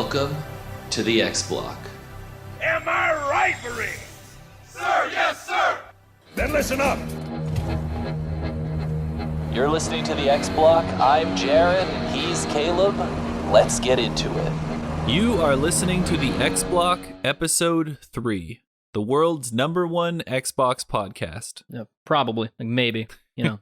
Welcome to the X Block. Am I right, Marine? Sir, yes, sir! Then listen up. You're listening to the X Block. I'm Jared, and he's Caleb. Let's get into it. You are listening to the X Block, Episode 3, the world's #1 Xbox podcast. Yeah, probably, like maybe, you know.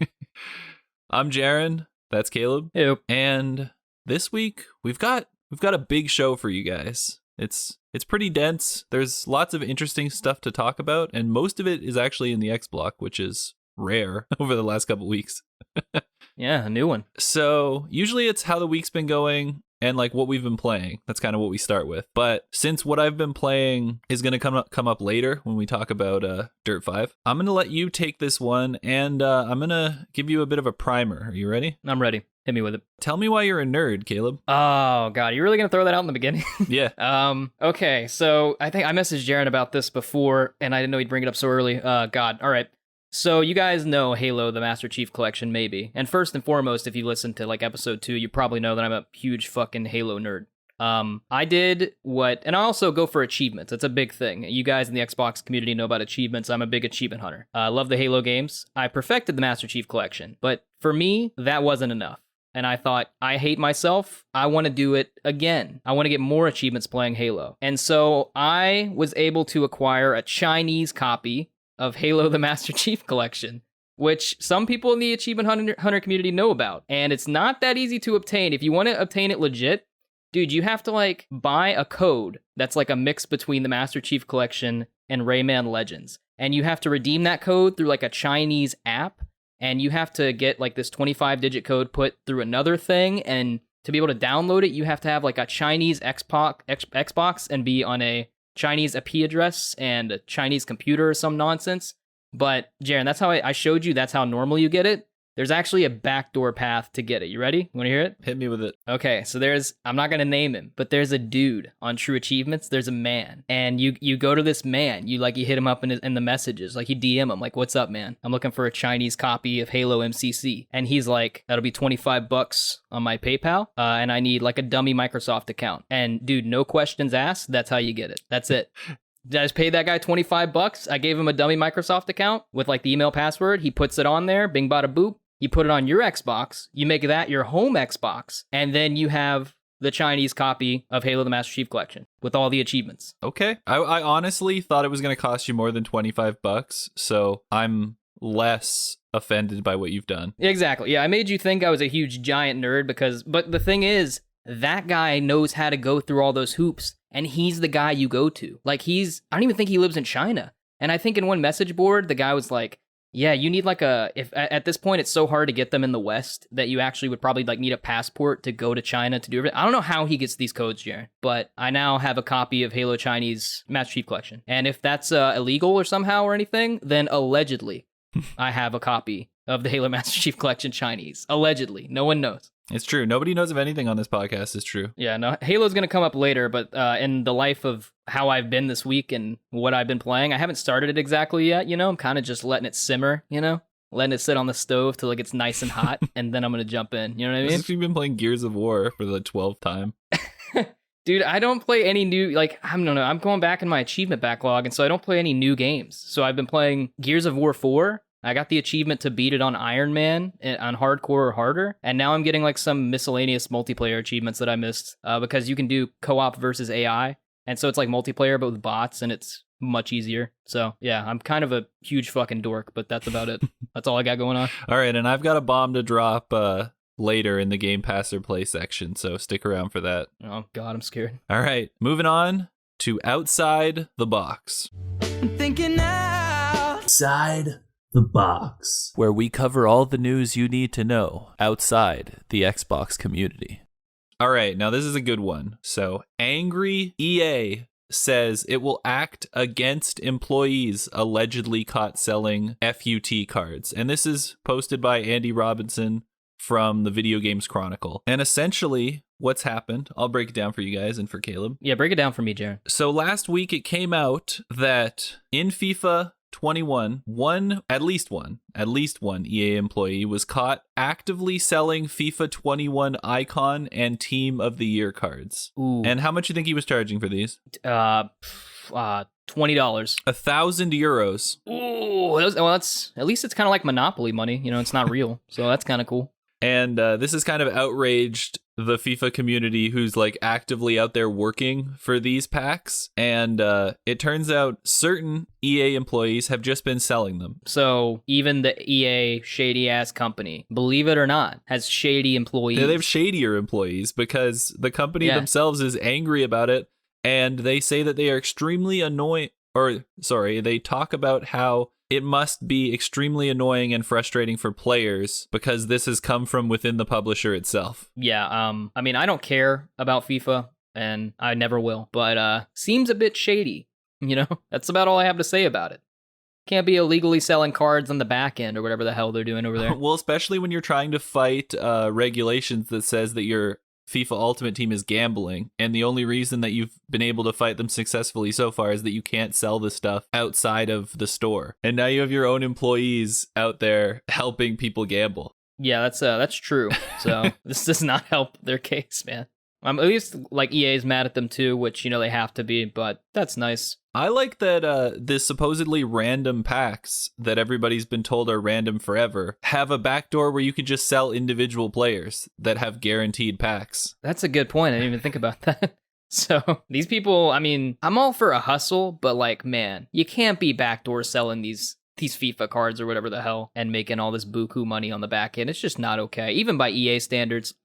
I'm Jaron. That's Caleb. Yep. And this week we've got a big show for you guys. It's pretty dense. There's lots of interesting stuff to talk about, and most of it is actually in the X Block, which is rare over the last couple weeks. Yeah, a new one. So usually it's how the week's been going and like what we've been playing. That's kind of what we start with. But since what I've been playing is going to come up later when we talk about Dirt 5, I'm going to let you take this one, and I'm going to give you a bit of a primer. Are you ready? I'm ready. Hit me with it. Tell me why you're a nerd, Caleb. Oh, God. You're really going to throw that out in the beginning? Yeah. Okay, so I think I messaged Jaron about this before, and I didn't know he'd bring it up so early. God. All right. So you guys know Halo, the Master Chief Collection, maybe. And first and foremost, if you listen to like episode 2, you probably know that I'm a huge fucking Halo nerd. I did and I also go for achievements. It's a big thing. You guys in the Xbox community know about achievements. I'm a big achievement hunter. I love the Halo games. I perfected the Master Chief Collection, but for me, that wasn't enough. And I thought, I hate myself. I want to do it again. I want to get more achievements playing Halo. And so I was able to acquire a Chinese copy of Halo the Master Chief Collection, which some people in the achievement hunter community know about. And it's not that easy to obtain. If you want to obtain it legit, dude, you have to like buy a code that's like a mix between the Master Chief Collection and Rayman Legends. And you have to redeem that code through like a Chinese app. And you have to get like this 25-digit code put through another thing. And to be able to download it, you have to have like a Chinese Xbox and be on a Chinese IP address and a Chinese computer or some nonsense. But Jaron, that's how I showed you. That's how normal you get it. There's actually a backdoor path to get it. You ready? You want to hear it? Hit me with it. Okay, so I'm not going to name him, but there's a dude on True Achievements. There's a man. And you go to this man. You hit him up in the messages. Like, you DM him. Like, what's up, man? I'm looking for a Chinese copy of Halo MCC. And he's like, that'll be $25 on my PayPal. And I need like a dummy Microsoft account. And dude, no questions asked. That's how you get it. That's it. I just paid that guy $25. I gave him a dummy Microsoft account with like the email password. He puts it on there. Bing, bada, boop. You put it on your Xbox, you make that your home Xbox, and then you have the Chinese copy of Halo the Master Chief Collection with all the achievements. Okay. I honestly thought it was going to cost you more than $25, so I'm less offended by what you've done. Exactly. Yeah, I made you think I was a huge giant nerd but the thing is, that guy knows how to go through all those hoops, and he's the guy you go to. Like I don't even think he lives in China. And I think in one message board, the guy was like, yeah, you need like if at this point it's so hard to get them in the West that you actually would probably like need a passport to go to China to do everything. I don't know how he gets these codes, Jaron, but I now have a copy of Halo Chinese Master Chief Collection. And if that's illegal or somehow or anything, then allegedly I have a copy of the Halo Master Chief Collection Chinese. Allegedly. No one knows. It's true. Nobody knows if anything on this podcast is true. Yeah, no, Halo's going to come up later, but in the life of how I've been this week and what I've been playing, I haven't started it exactly yet, you know? I'm kind of just letting it simmer, you know? Letting it sit on the stove till it gets nice and hot, and then I'm going to jump in, you know what I mean? You've been playing Gears of War for the 12th time. Dude, I don't play any new, like, I don't know, I'm going back in my achievement backlog, and so I don't play any new games. So I've been playing Gears of War 4, I got the achievement to beat it on Iron Man, on hardcore or harder, and now I'm getting like some miscellaneous multiplayer achievements that I missed because you can do co-op versus AI, and so it's like multiplayer but with bots, and it's much easier. So yeah, I'm kind of a huge fucking dork, but that's about it. That's all I got going on. All right, and I've got a bomb to drop later in the Game Pass or Play section, so stick around for that. Oh God, I'm scared. All right, moving on to Outside the Box. I'm thinking outside the box, where we cover all the news you need to know outside the Xbox community. All right, now this is a good one. So, angry EA says it will act against employees allegedly caught selling FUT cards. And this is posted by Andy Robinson from the Video Games Chronicle. And essentially, what's happened, I'll break it down for you guys and for Caleb. Yeah, break it down for me, Jaron. So last week it came out that in FIFA 2021, at least one EA employee was caught actively selling FIFA 21 Icon and Team of the Year cards. Ooh. And how much do you think he was charging for these? $20. 1,000 euros. Ooh, well, that's at least it's kind of like Monopoly money. You know, it's not real, so that's kind of cool. And this has kind of outraged the FIFA community who's like actively out there working for these packs. And it turns out certain EA employees have just been selling them. So even the EA shady ass company, believe it or not, has shady employees. Yeah, they have shadier employees because the company themselves is angry about it. And they say that they are extremely annoying, they talk about how it must be extremely annoying and frustrating for players because this has come from within the publisher itself. Yeah, I mean, I don't care about FIFA, and I never will, but seems a bit shady, you know? That's about all I have to say about it. Can't be illegally selling cards on the back end or whatever the hell they're doing over there. Well, especially when you're trying to fight regulations that says that your FIFA Ultimate Team is gambling, and the only reason that you've been able to fight them successfully so far is that you can't sell the stuff outside of the store. And now you have your own employees out there helping people gamble. Yeah, that's true. So this does not help their case, man. At least like EA's mad at them too, which you know they have to be, but that's nice. I like that this supposedly random packs that everybody's been told are random forever have a backdoor where you could just sell individual players that have guaranteed packs. That's a good point. I didn't even think about that. So these people, I mean, I'm all for a hustle, but like, man, you can't be backdoor selling these FIFA cards or whatever the hell and making all this buku money on the back end. It's just not okay. Even by EA standards,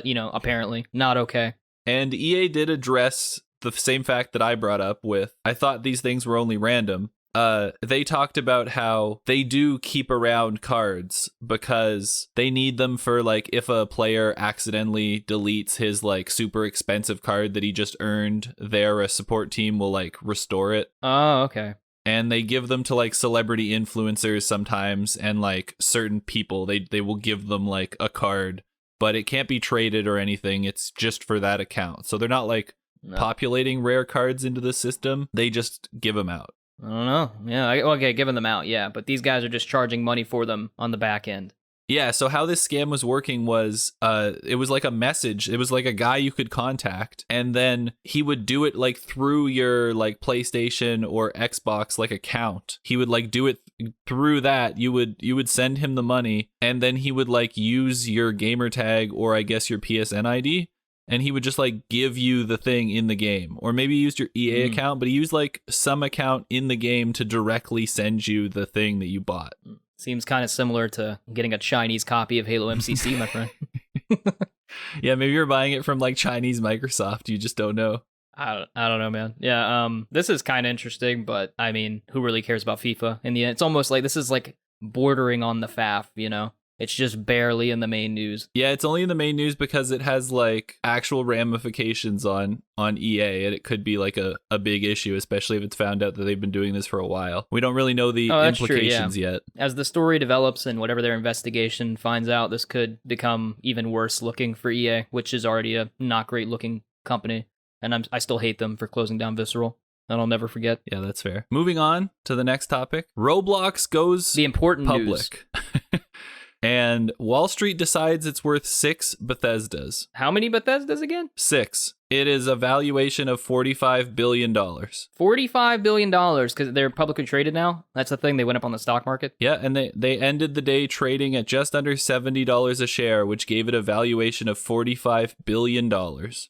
you know, apparently not okay. And EA did address the same fact that I brought up with, I thought these things were only random. They talked about how they do keep around cards because they need them for like if a player accidentally deletes his like super expensive card that he just earned, a support team will like restore it. Oh, okay. And they give them to like celebrity influencers sometimes, and like certain people, they will give them like a card, but it can't be traded or anything. It's just for that account. So they're not like populating rare cards into the system. They just give them out. I don't know. Yeah, okay, giving them out, yeah. But these guys are just charging money for them on the back end. Yeah, so how this scam was working was it was like a message. It was like a guy you could contact, and then he would do it like through your like PlayStation or Xbox like account. He would like do it through that. You would send him the money, and then he would like use your gamer tag or I guess your PSN ID, and he would just like give you the thing in the game. Or maybe he used your EA account, but he used like some account in the game to directly send you the thing that you bought. Seems kind of similar to getting a Chinese copy of Halo MCC, my friend. Yeah, maybe you're buying it from like Chinese Microsoft. You just don't know. I don't know, man. Yeah, this is kind of interesting, but I mean, who really cares about FIFA in the end? It's almost like this is like bordering on the faff, you know? It's just barely in the main news. Yeah, it's only in the main news because it has like actual ramifications on EA, and it could be like a big issue, especially if it's found out that they've been doing this for a while. We don't really know the implications yet. As the story develops and whatever their investigation finds out, this could become even worse looking for EA, which is already a not great looking company. And I still hate them for closing down Visceral. And I'll never forget. Yeah, that's fair. Moving on to the next topic. Roblox goes the important public. And Wall Street decides it's worth 6 Bethesdas. How many Bethesdas again? 6. It is a valuation of $45 billion. $45 billion, because they're publicly traded now? That's the thing, they went up on the stock market? Yeah, and they ended the day trading at just under $70 a share, which gave it a valuation of $45 billion.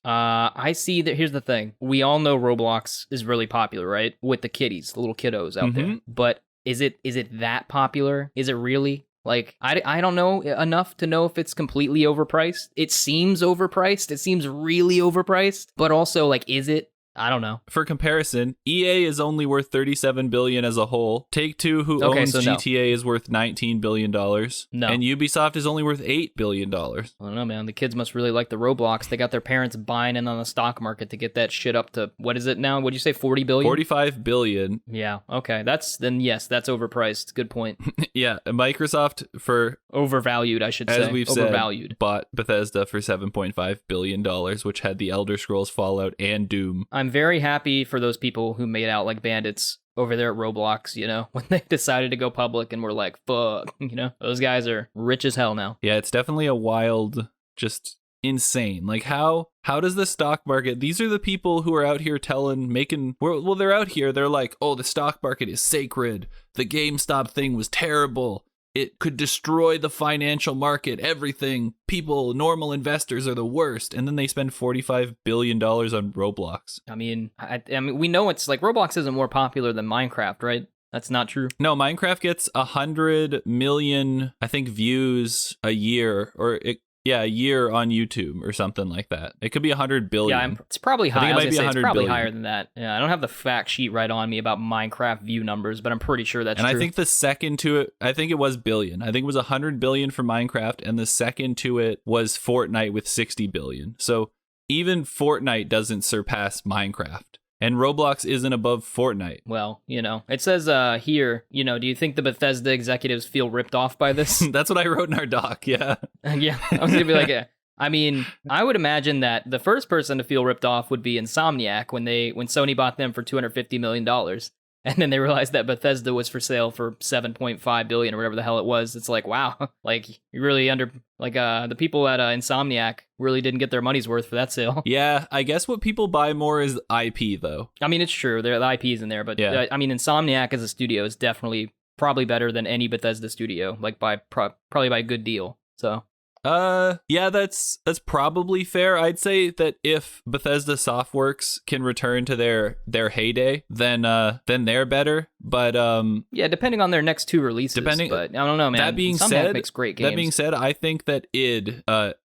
I see that, here's the thing. We all know Roblox is really popular, right? With the kiddies, the little kiddos out there. But is it that popular? Is it really? Like, I don't know enough to know if it's completely overpriced. It seems overpriced. It seems really overpriced. But also, like, is it? I don't know. For comparison, EA is only worth $37 billion as a whole. Take-Two, who owns GTA, is worth $19 billion. No. And Ubisoft is only worth $8 billion. I don't know, man. The kids must really like the Roblox. They got their parents buying in on the stock market to get that shit up to, what is it now? What'd you say, 40 billion? 45 billion. Yeah, okay. Yes, that's overpriced. Good point. Yeah, Microsoft for... Overvalued, I should say. As we've said, bought Bethesda for $7.5 billion, which had the Elder Scrolls Fallout and Doom. I'm very happy for those people who made out like bandits over there at Roblox, when they decided to go public and were like, fuck, those guys are rich as hell now. Yeah, it's definitely a wild, just insane. Like how does the stock market, these are the people who are out here they're out here, they're like, oh, the stock market is sacred. The GameStop thing was terrible. It could destroy the financial market, everything. People, normal investors are the worst. And then they spend $45 billion on Roblox. I mean, we know it's like Roblox isn't more popular than Minecraft, right? That's not true. No, Minecraft gets 100 million, I think, views a year, a year on YouTube or something like that. It could be 100 billion. Yeah, it's probably high. It's probably billion. higher than that. Yeah, I don't have the fact sheet right on me about Minecraft view numbers, but I'm pretty sure that's true. And I think the second to it, I think it was billion. I think it was 100 billion for Minecraft, and the second to it was Fortnite with 60 billion. So even Fortnite doesn't surpass Minecraft. And Roblox isn't above Fortnite. Well, it says here, do you think the Bethesda executives feel ripped off by this? That's what I wrote in our doc, yeah. Yeah, I was going to be like, I mean, I would imagine that the first person to feel ripped off would be Insomniac when Sony bought them for $250 million. And then they realized that Bethesda was for sale for $7.5 billion or whatever the hell it was. It's like, wow, like you really the people at Insomniac really didn't get their money's worth for that sale. Yeah, I guess what people buy more is IP though. I mean, it's true. The IP's in there, but yeah. I mean, Insomniac as a studio is probably better than any Bethesda studio, like probably by a good deal. So. Yeah, that's probably fair. I'd say that if Bethesda Softworks can return to their heyday, then they're better. But yeah, depending on their next two releases. But I don't know, man. That being Insomniac said, makes great games. That being said, I think that id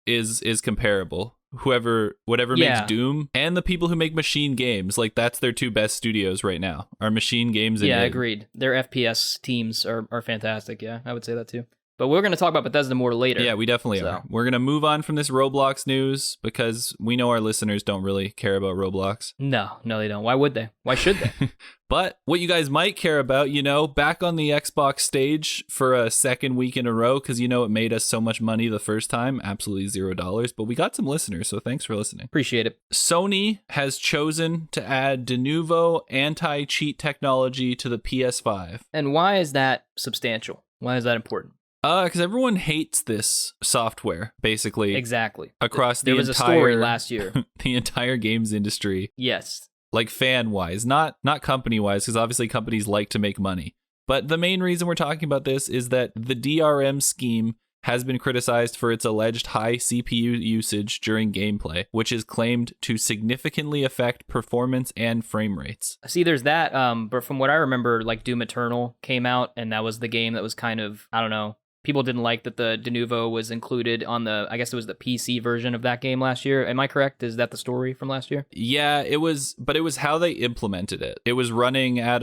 is comparable. Whatever makes Doom and the people who make Machine Games, like that's their two best studios right now. Are Machine Games and id. Agreed. Their FPS teams are fantastic. Yeah, I would say that too. But we're going to talk about Bethesda more later. Yeah, we definitely are. We're going to move on from this Roblox news because we know our listeners don't really care about Roblox. No, they don't. Why would they? Why should they? But what you guys might care about, back on the Xbox stage for a second week in a row, because it made us so much money the first time, absolutely $0. But we got some listeners, so thanks for listening. Appreciate it. Sony has chosen to add de novo anti-cheat technology to the PS5. And why is that substantial? Why is that important? Because everyone hates this software, basically. Exactly. Across there was a story last year. The entire games industry. Yes. Like fan-wise, not company-wise, because obviously companies like to make money. But the main reason we're talking about this is that the DRM scheme has been criticized for its alleged high CPU usage during gameplay, which is claimed to significantly affect performance and frame rates. See, there's that, but from what I remember, like Doom Eternal came out, and that was the game that was kind of, I don't know, people didn't like that the de novo was included on I guess it was the PC version of that game last year. Am I correct? Is that the story from last year? Yeah, it was, but it was how they implemented it. It was running at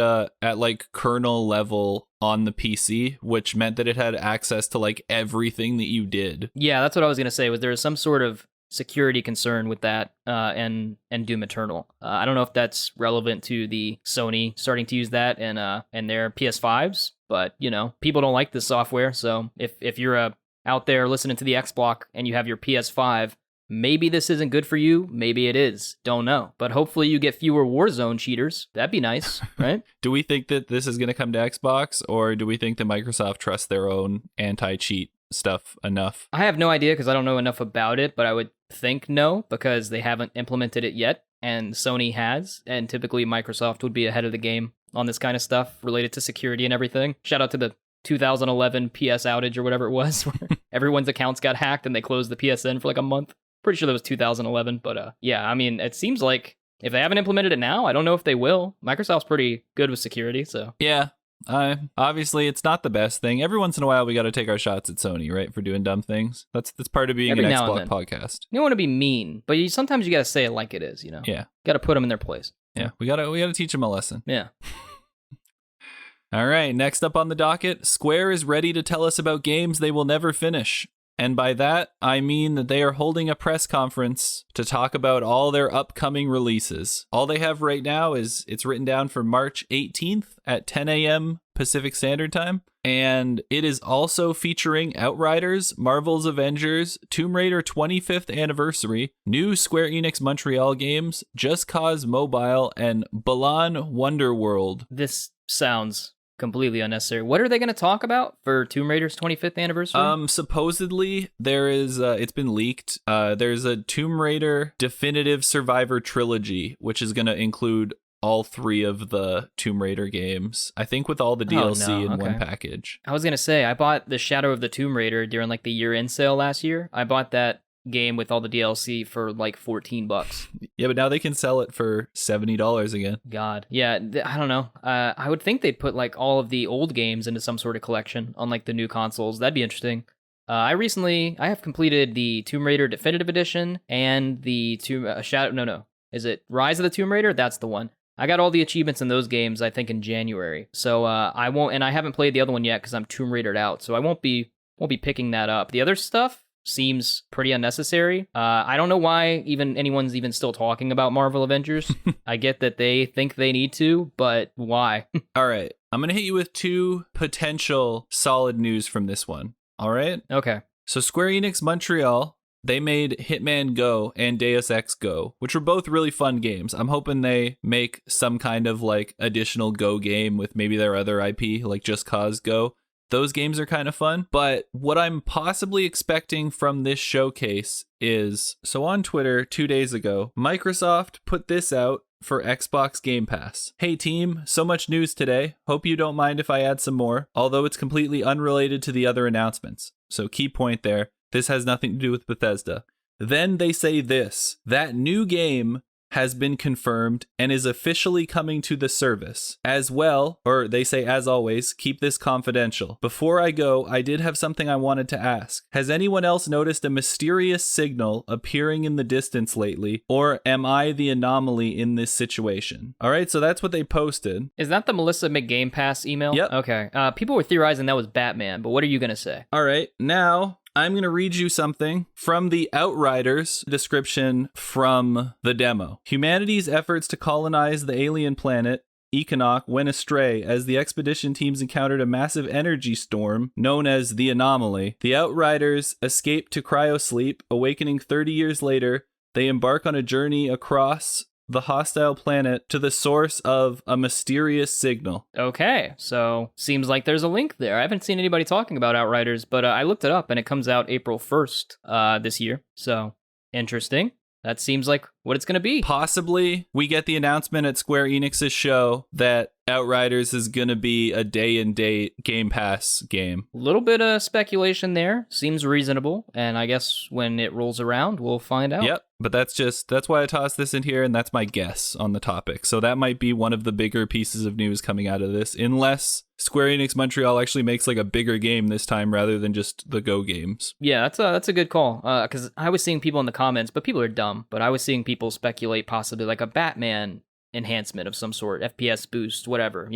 like kernel level on the PC, which meant that it had access to like everything that you did. Yeah, that's what I was going to say, was there was some sort of security concern with that and Doom Eternal. I don't know if that's relevant to the Sony starting to use that and their PS5s, but people don't like this software. So if you're out there listening to the X Block and you have your PS5, maybe this isn't good for you. Maybe it is. Don't know. But hopefully you get fewer Warzone cheaters. That'd be nice, right? Do we think that this is going to come to Xbox, or do we think that Microsoft trusts their own anti-cheat stuff enough? I have no idea because I don't know enough about it, but I would think no, because they haven't implemented it yet, and Sony has, and typically Microsoft would be ahead of the game on this kind of stuff related to security and everything. Shout out to the 2011 PS outage or whatever it was, where everyone's accounts got hacked and they closed the PSN for like a month. Pretty sure that was 2011, but yeah, I mean, it seems like if they haven't implemented it now, I don't know if they will. Microsoft's pretty good with security, so. Yeah. Obviously, it's not the best thing. Every once in a while, we got to take our shots at Sony, right, for doing dumb things. That's part of being an Xbox podcast. You don't want to be mean, but sometimes you got to say it like it is, Yeah. Got to put them in their place. Yeah, we gotta teach them a lesson. Yeah. All right, next up on the docket, Square is ready to tell us about games they will never finish. And by that, I mean that they are holding a press conference to talk about all their upcoming releases. All they have right now is it's written down for March 18th at 10 a.m. Pacific Standard Time. And it is also featuring Outriders, Marvel's Avengers, Tomb Raider 25th Anniversary, new Square Enix Montreal games, Just Cause Mobile, and Balan Wonderworld. This sounds completely unnecessary. What are they going to talk about for Tomb Raider's 25th anniversary? Supposedly there is it's been leaked. There's a Tomb Raider Definitive Survivor trilogy, which is going to include all 3 of the Tomb Raider games. I think with all the DLC in one package. I was going to say, I bought the Shadow of the Tomb Raider during like the year-end sale last year. I bought that game with all the DLC for like $14. Yeah, but now they can sell it for $70 again. God. Yeah, I don't know. I would think they'd put like all of the old games into some sort of collection on like the new consoles. That'd be interesting. I have completed the Tomb Raider Definitive Edition and the Is it Rise of the Tomb Raider? That's the one. I got all the achievements in those games, I think, in January. So I haven't played the other one yet because I'm Tomb Raidered out. So I won't be picking that up. The other stuff seems pretty unnecessary. I don't know why anyone's even still talking about Marvel Avengers. I get that they think they need to, but why? All right. I'm going to hit you with 2 potential solid news from this one. All right? Okay. So Square Enix Montreal, they made Hitman Go and Deus Ex Go, which were both really fun games. I'm hoping they make some kind of like additional Go game with maybe their other IP, like Just Cause Go. Those games are kind of fun, but what I'm possibly expecting from this showcase is, so on Twitter 2 days ago, Microsoft put this out for Xbox Game Pass. Hey team, so much news today. Hope you don't mind if I add some more, although it's completely unrelated to the other announcements. So key point there, this has nothing to do with Bethesda. Then they say this, that new game has been confirmed and is officially coming to the service. As well, or they say as always, keep this confidential. Before I go, I did have something I wanted to ask. Has anyone else noticed a mysterious signal appearing in the distance lately, or am I the anomaly in this situation? All right, so that's what they posted. Is that the Melissa McGame Pass email? Yep. Okay. People were theorizing that was Batman, but what are you going to say? All right, now I'm going to read you something from the Outriders description from the demo. Humanity's efforts to colonize the alien planet Econoc went astray as the expedition teams encountered a massive energy storm known as the Anomaly. The Outriders escaped to cryosleep, awakening 30 years later. They embark on a journey across the hostile planet to the source of a mysterious signal. Okay, so seems like there's a link there. I haven't seen anybody talking about Outriders, but I looked it up and it comes out April 1st this year. So interesting. That seems like what it's going to be. Possibly we get the announcement at Square Enix's show that Outriders is going to be a day-and-date Game Pass game. A little bit of speculation there. Seems reasonable. And I guess when it rolls around, we'll find out. Yep. But that's why I tossed this in here, and that's my guess on the topic. So that might be one of the bigger pieces of news coming out of this, unless Square Enix Montreal actually makes like a bigger game this time rather than just the Go games. Yeah, that's a good call. Because I was seeing people in the comments, but people are dumb. But I was seeing people speculate possibly like a Batman enhancement of some sort, FPS boost, whatever,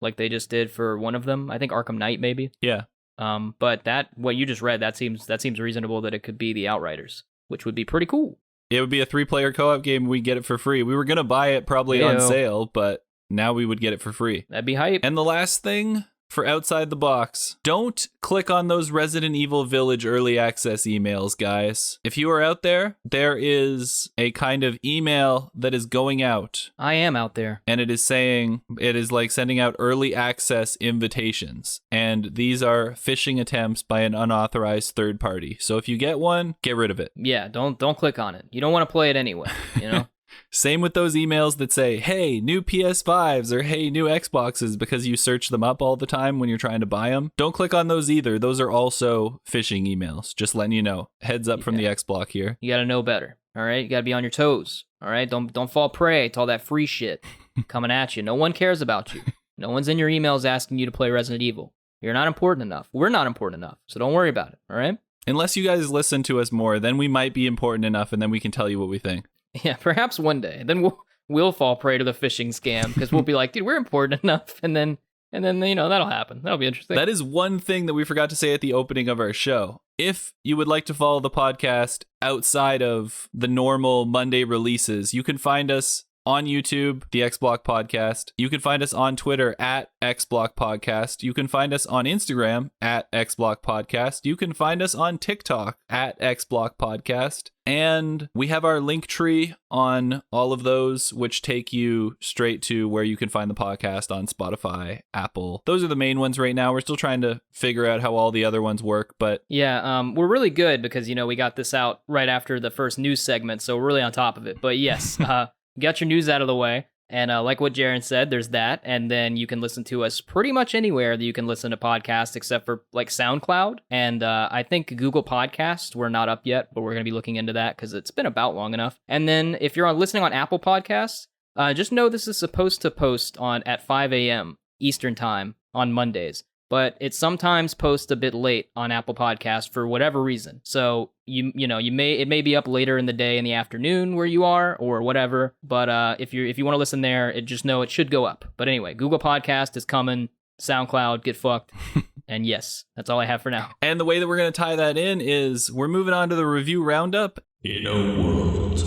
like they just did for one of them. I think Arkham Knight, maybe. Yeah. But what you just read, that seems reasonable that it could be the Outriders, which would be pretty cool. It would be a 3-player co-op game. We get it for free. We were going to buy it probably on sale, but now we would get it for free. That'd be hype. And the last thing for Outside the Box, don't click on those Resident Evil Village early access emails, guys. If you are out there, there is a kind of email that is going out. I am out there. And it is like sending out early access invitations. And these are phishing attempts by an unauthorized third party. So if you get one, get rid of it. Yeah, don't click on it. You don't want to play it anyway, Same with those emails that say, hey, new PS5s or hey, new Xboxes, because you search them up all the time when you're trying to buy them. Don't click on those either. Those are also phishing emails. Just letting you know. Heads up from the X Block here. You got to know better. All right. You got to be on your toes. All right. Don't fall prey to all that free shit coming at you. No one cares about you. No one's in your emails asking you to play Resident Evil. You're not important enough. We're not important enough. So don't worry about it. All right. Unless you guys listen to us more, then we might be important enough and then we can tell you what we think. Yeah, perhaps one day. Then we'll fall prey to the phishing scam because we'll be like, dude, we're important enough, and then that'll happen. That'll be interesting. That is one thing that we forgot to say at the opening of our show. if you would like to follow the podcast outside of the normal Monday releases, you can find us on YouTube, the XBlock Podcast. You can find us on Twitter at XBlock Podcast. You can find us on Instagram at XBlock Podcast. You can find us on TikTok at XBlock Podcast. And we have our link tree on all of those, which take you straight to where you can find the podcast on Spotify, Apple. Those are the main ones right now. We're still trying to figure out how all the other ones work, but yeah, we're really good because, we got this out right after the first news segment, so we're really on top of it. But yes, got your news out of the way. And like what Jaren said, there's that. And then you can listen to us pretty much anywhere that you can listen to podcasts except for like SoundCloud. And I think Google Podcasts, we're not up yet, but we're going to be looking into that because it's been about long enough. And then if you're listening on Apple Podcasts, just know this is supposed to post at 5 a.m. Eastern time on Mondays. But it sometimes posts a bit late on Apple Podcasts for whatever reason. So it may be up later in the day in the afternoon where you are or whatever. But if you want to listen there, just know it should go up. But anyway, Google Podcast is coming. SoundCloud, get fucked. And yes, that's all I have for now. And the way that we're going to tie that in is we're moving on to the review roundup. In a world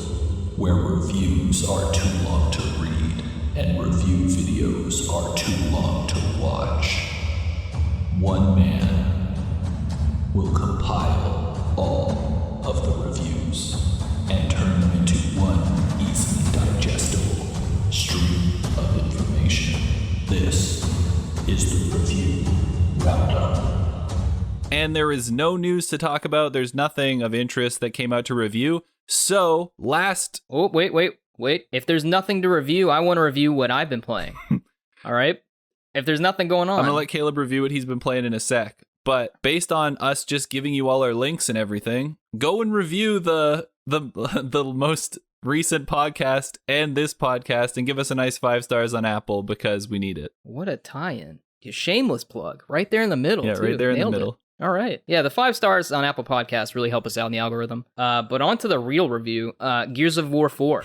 where reviews are too long to read and review videos are too long to watch, one man will compile all of the reviews and turn them into one easily digestible stream of information. This is the Review Roundup. And there is no news to talk about. There's nothing of interest that came out to review. So, Oh, wait. If there's nothing to review, I want to review what I've been playing. All right? If there's nothing going on, I'm going to let Caleb review what he's been playing in a sec. But based on us just giving you all our links and everything, go and review the most recent podcast and this podcast and give us a nice 5 stars on Apple because we need it. What a tie-in. Shameless plug. Right there in the middle, Yeah, too. right there in Nailed the middle. It. All right. Yeah, the 5 stars on Apple Podcasts really help us out in the algorithm. But on to the real review, Gears of War 4.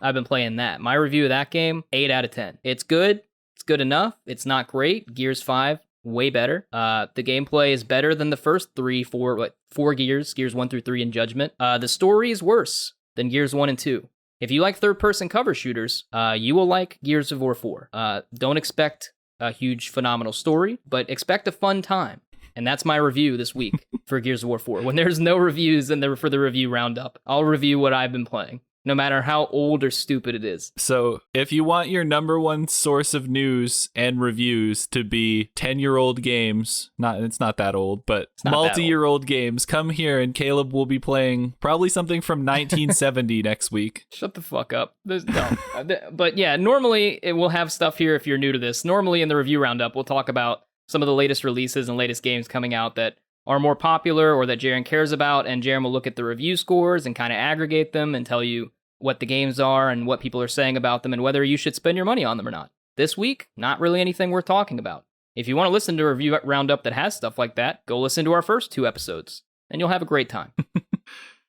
I've been playing that. My review of that game, 8 out of 10. It's good. It's good enough. It's not great. Gears 5, way better. The gameplay is better than the first 4 Gears, Gears 1 through 3 in Judgment. The story is worse than Gears 1 and 2. If you like third-person cover shooters, you will like Gears of War 4. Don't expect a huge, phenomenal story, but expect a fun time. And that's my review this week for Gears of War 4. When there's no reviews for the review roundup, I'll review what I've been playing, no matter how old or stupid it is. So if you want your number one source of news and reviews to be 10-year-old games, it's not that old, but multi-year-old games, come here and Caleb will be playing probably something from 1970 next week. Shut the fuck up. But yeah, normally it will have stuff here if you're new to this. Normally in the review roundup, we'll talk about some of the latest releases and latest games coming out that are more popular or that Jaren cares about, and Jaren will look at the review scores and kind of aggregate them and tell you what the games are and what people are saying about them and whether you should spend your money on them or not. This week, not really anything worth talking about. If you want to listen to a review roundup that has stuff like that, go listen to our first 2 episodes, and you'll have a great time.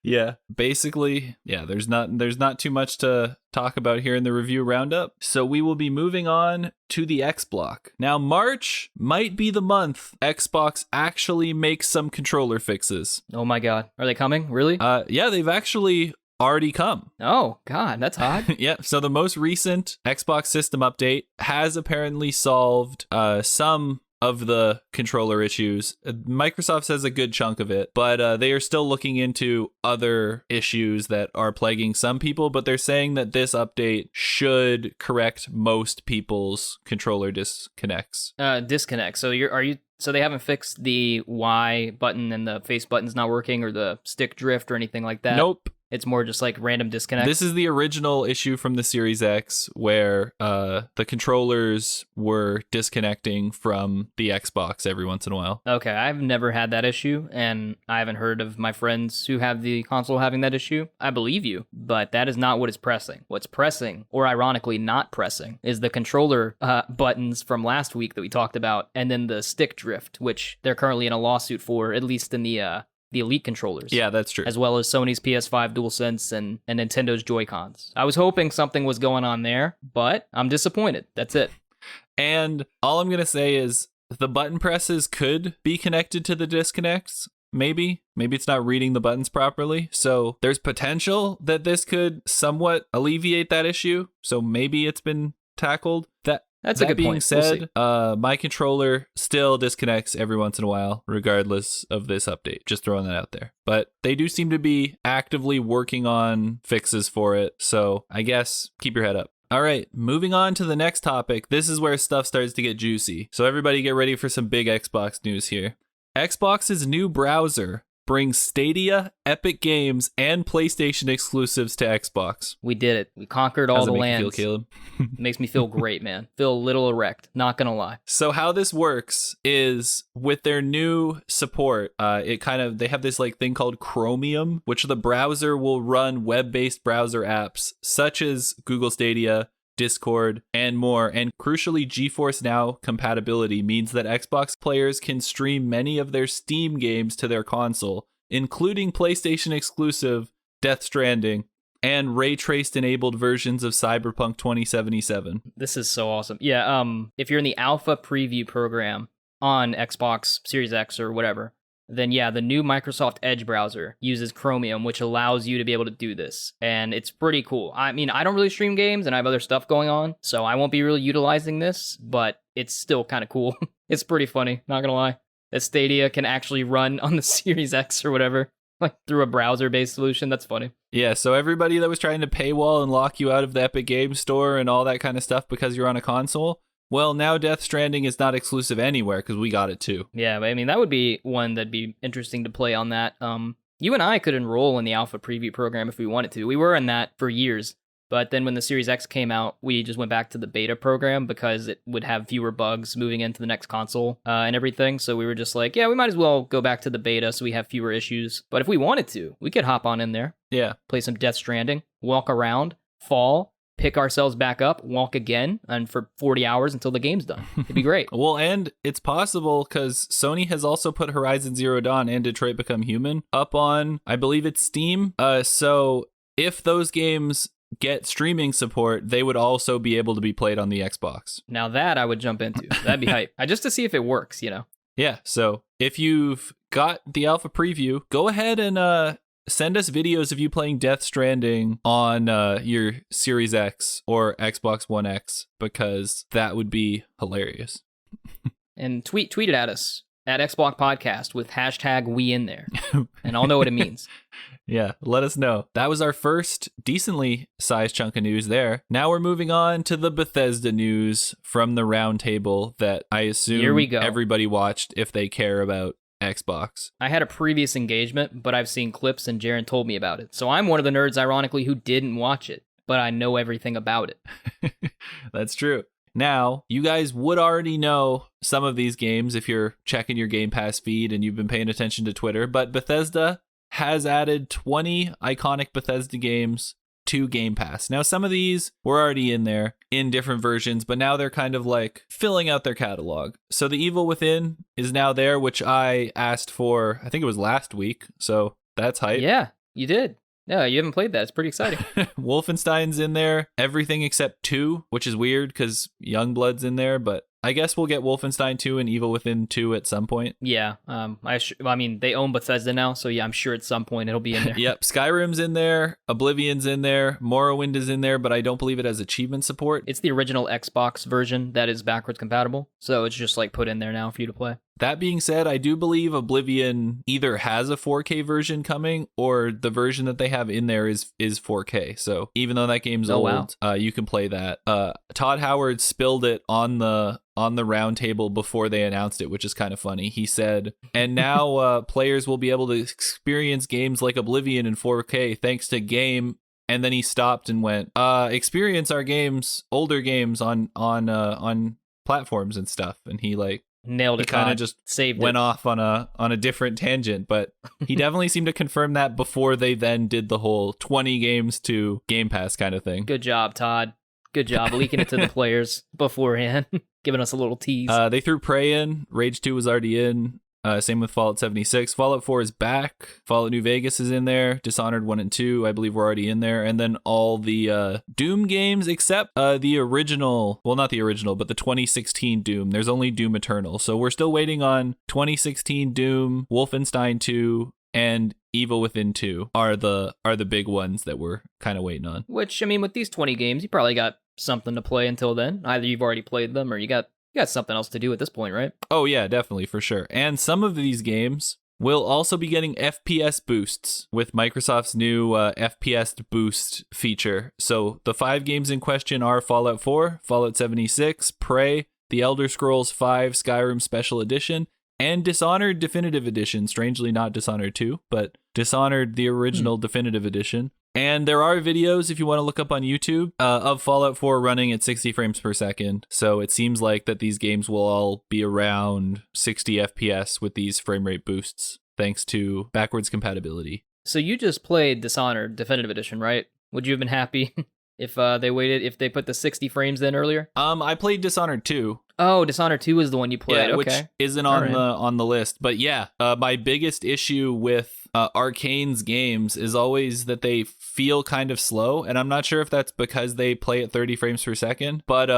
Yeah, basically, there's not too much to talk about here in the review roundup. So we will be moving on to the X block. Now, March might be the month Xbox actually makes some controller fixes. Oh my god, are they coming? Really? Yeah, they've actually already come. Oh god, that's hot. Yeah, so the most recent Xbox system update has apparently solved some of the controller issues. Microsoft says a good chunk of it, but they are still looking into other issues that are plaguing some people, but they're saying that this update should correct most people's controller disconnects. So they haven't fixed the Y button and the face button's not working or the stick drift or anything like that? Nope. It's more just like random disconnects. This is the original issue from the Series X where the controllers were disconnecting from the Xbox every once in a while. Okay, I've never had that issue, and I haven't heard of my friends who have the console having that issue. I believe you, but that is not what is pressing. What's pressing, or ironically not pressing, is the controller buttons from last week that we talked about, and then the stick drift, which they're currently in a lawsuit for, at least in the Elite controllers. Yeah, that's true. As well as Sony's PS5 DualSense and Nintendo's Joy-Cons. I was hoping something was going on there, but I'm disappointed. That's it. And all I'm going to say is the button presses could be connected to the disconnects, maybe it's not reading the buttons properly. So there's potential that this could somewhat alleviate that issue. So maybe it's been tackled. That's a good being point. said, We'll my controller still disconnects every once in a while, regardless of this update. Just throwing that out there. But they do seem to be actively working on fixes for it. So I guess keep your head up. All right, moving on to the next topic. This is where stuff starts to get juicy. So everybody get ready for some big Xbox news here. Xbox's new browser brings Stadia, Epic Games, and PlayStation exclusives to Xbox. We did it. We conquered all How's the it make lands. you feel, Caleb? Makes me feel great, man. Feel a little erect. Not gonna lie. So how this works is with their new support, they have this like thing called Chromium, which the browser will run web-based browser apps such as Google Stadia, Discord, and more. And crucially, GeForce Now compatibility means that Xbox players can stream many of their Steam games to their console, including PlayStation exclusive Death Stranding and ray-traced enabled versions of Cyberpunk 2077. This is so awesome. Yeah, if you're in the alpha preview program on Xbox Series X or whatever, then yeah, the new Microsoft Edge browser uses Chromium, which allows you to be able to do this. And it's pretty cool. I mean, I don't really stream games and I have other stuff going on, so I won't be really utilizing this, but it's still kind of cool. It's pretty funny, not gonna lie. That Stadia can actually run on the Series X or whatever, like through a browser-based solution. That's funny. Yeah, so everybody that was trying to paywall and lock you out of the Epic Games Store and all that kind of stuff because you're on a console, well, now Death Stranding is not exclusive anywhere because we got it too. Yeah, I mean, that would be one that'd be interesting to play on that. You and I could enroll in the alpha preview program if we wanted to. We were in that for years, but then when the Series X came out, we just went back to the beta program because it would have fewer bugs moving into the next console and everything. So we were just like, yeah, we might as well go back to the beta so we have fewer issues. But if we wanted to, we could hop on in there. Yeah. Play some Death Stranding, walk around, fall, pick ourselves back up, walk again, and for 40 hours until the game's done. It'd be great. Well, and it's possible because Sony has also put Horizon Zero Dawn and Detroit Become Human up on, I believe it's Steam. So if those games get streaming support, they would also be able to be played on the Xbox. Now that I would jump into. That'd be hype. Just to see if it works, you know? Yeah, so if you've got the alpha preview, go ahead and send us videos of you playing Death Stranding on your Series X or Xbox One X, because that would be hilarious. And tweet it at us at Xbox Podcast with hashtag we in there, and I'll know what it means. Yeah, let us know. That was our first decently sized chunk of news there. Now we're moving on to the Bethesda news from the roundtable that I assume Here we go. Everybody watched if they care about Xbox. I had a previous engagement, but I've seen clips and Jaren told me about it. So I'm one of the nerds, ironically, who didn't watch it, but I know everything about it. That's true. Now, you guys would already know some of these games if you're checking your Game Pass feed and you've been paying attention to Twitter, but Bethesda has added 20 iconic Bethesda games to Game Pass. Now, some of these were already in there in different versions, but now they're kind of like filling out their catalog. So The Evil Within is now there, which I asked for, I think it was last week. So that's hype. Yeah, you did. Yeah, you haven't played that. It's pretty exciting. Wolfenstein's in there. Everything except 2, which is weird because Youngblood's in there, but I guess we'll get Wolfenstein 2 and Evil Within 2 at some point. Yeah, I mean, they own Bethesda now, so yeah, I'm sure at some point it'll be in there. Yep, Skyrim's in there, Oblivion's in there, Morrowind is in there, but I don't believe it has achievement support. It's the original Xbox version that is backwards compatible, so it's just like put in there now for you to play. That being said, I do believe Oblivion either has a 4K version coming or the version that they have in there is 4K. So even though that game's old, you can play that. Todd Howard spilled it on the round table before they announced it, which is kind of funny. He said, and now players will be able to experience games like Oblivion in 4K thanks to game. And then he stopped and went, experience our games, older games on platforms and stuff. And he like, nailed it. He kind of just went off on a different tangent, but he definitely seemed to confirm that before they then did the whole 20 games to Game Pass kind of thing. Good job, Todd. Good job leaking it to the players beforehand, giving us a little tease. They threw Prey in. Rage 2 was already in. Same with Fallout 76. Fallout 4 is back. Fallout New Vegas is in there. Dishonored 1 and 2, I believe, we're already in there. And then all the Doom games except the original, well, not the original, but the 2016 Doom. There's only Doom Eternal. So we're still waiting on 2016 Doom, Wolfenstein 2, and Evil Within 2 are the big ones that we're kind of waiting on. Which, I mean, with these 20 games, you probably got something to play until then. Either you've already played them or you got something else to do at this point, right? Oh yeah, definitely, for sure. And some of these games will also be getting FPS boosts with Microsoft's new FPS boost feature. So the 5 games in question are Fallout 4, Fallout 76, Prey, The Elder Scrolls V Skyrim Special Edition, and Dishonored Definitive Edition. Strangely not Dishonored 2, but Dishonored the original Definitive Edition. And there are videos, if you want to look up on YouTube, of Fallout 4 running at 60 frames per second. So it seems like that these games will all be around 60 FPS with these frame rate boosts, thanks to backwards compatibility. So you just played Dishonored Definitive Edition, right? Would you have been happy if they put the 60 frames in earlier? I played Dishonored 2. Oh, Dishonored 2 is the one you played. Yeah, okay. Which isn't on the list. But yeah, my biggest issue with Arcane's games is always that they feel kind of slow, and I'm not sure if that's because they play at 30 frames per second, but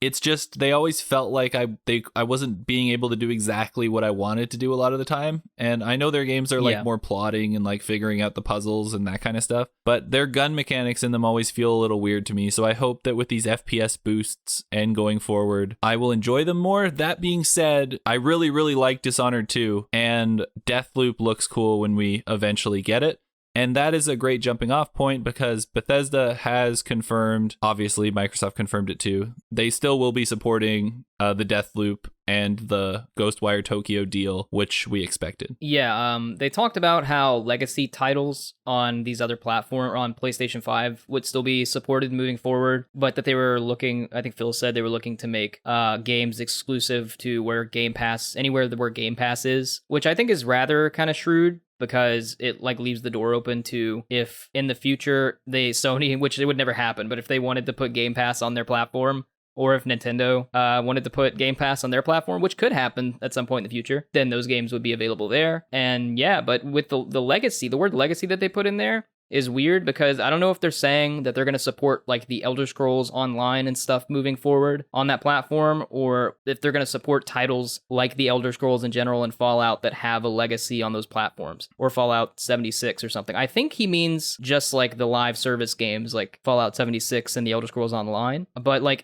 it's just they always felt like I wasn't being able to do exactly what I wanted to do a lot of the time. And I know their games are like more plotting and like figuring out the puzzles and that kind of stuff, but their gun mechanics in them always feel a little weird to me. So I hope that with these FPS boosts and going forward, I will enjoy them more. That being said, I really, really like Dishonored 2, and Deathloop looks cool when we eventually get it. And that is a great jumping off point because Bethesda has confirmed, obviously Microsoft confirmed it too, they still will be supporting the Deathloop and the Ghostwire Tokyo deal, which we expected. Yeah, they talked about how legacy titles on these other platforms, on PlayStation 5, would still be supported moving forward, but that they were looking, I think Phil said they were looking to make games exclusive to where Game Pass, anywhere where Game Pass is, which I think is rather kind of shrewd, because it like leaves the door open to if in the future Sony, which it would never happen, but if they wanted to put Game Pass on their platform, or if Nintendo wanted to put Game Pass on their platform, which could happen at some point in the future, then those games would be available there. And yeah, but with the legacy, the word legacy that they put in there is weird, because I don't know if they're saying that they're going to support like the Elder Scrolls Online and stuff moving forward on that platform, or if they're going to support titles like the Elder Scrolls in general and Fallout that have a legacy on those platforms, or Fallout 76 or something. I think he means just like the live service games like Fallout 76 and the Elder Scrolls Online, but like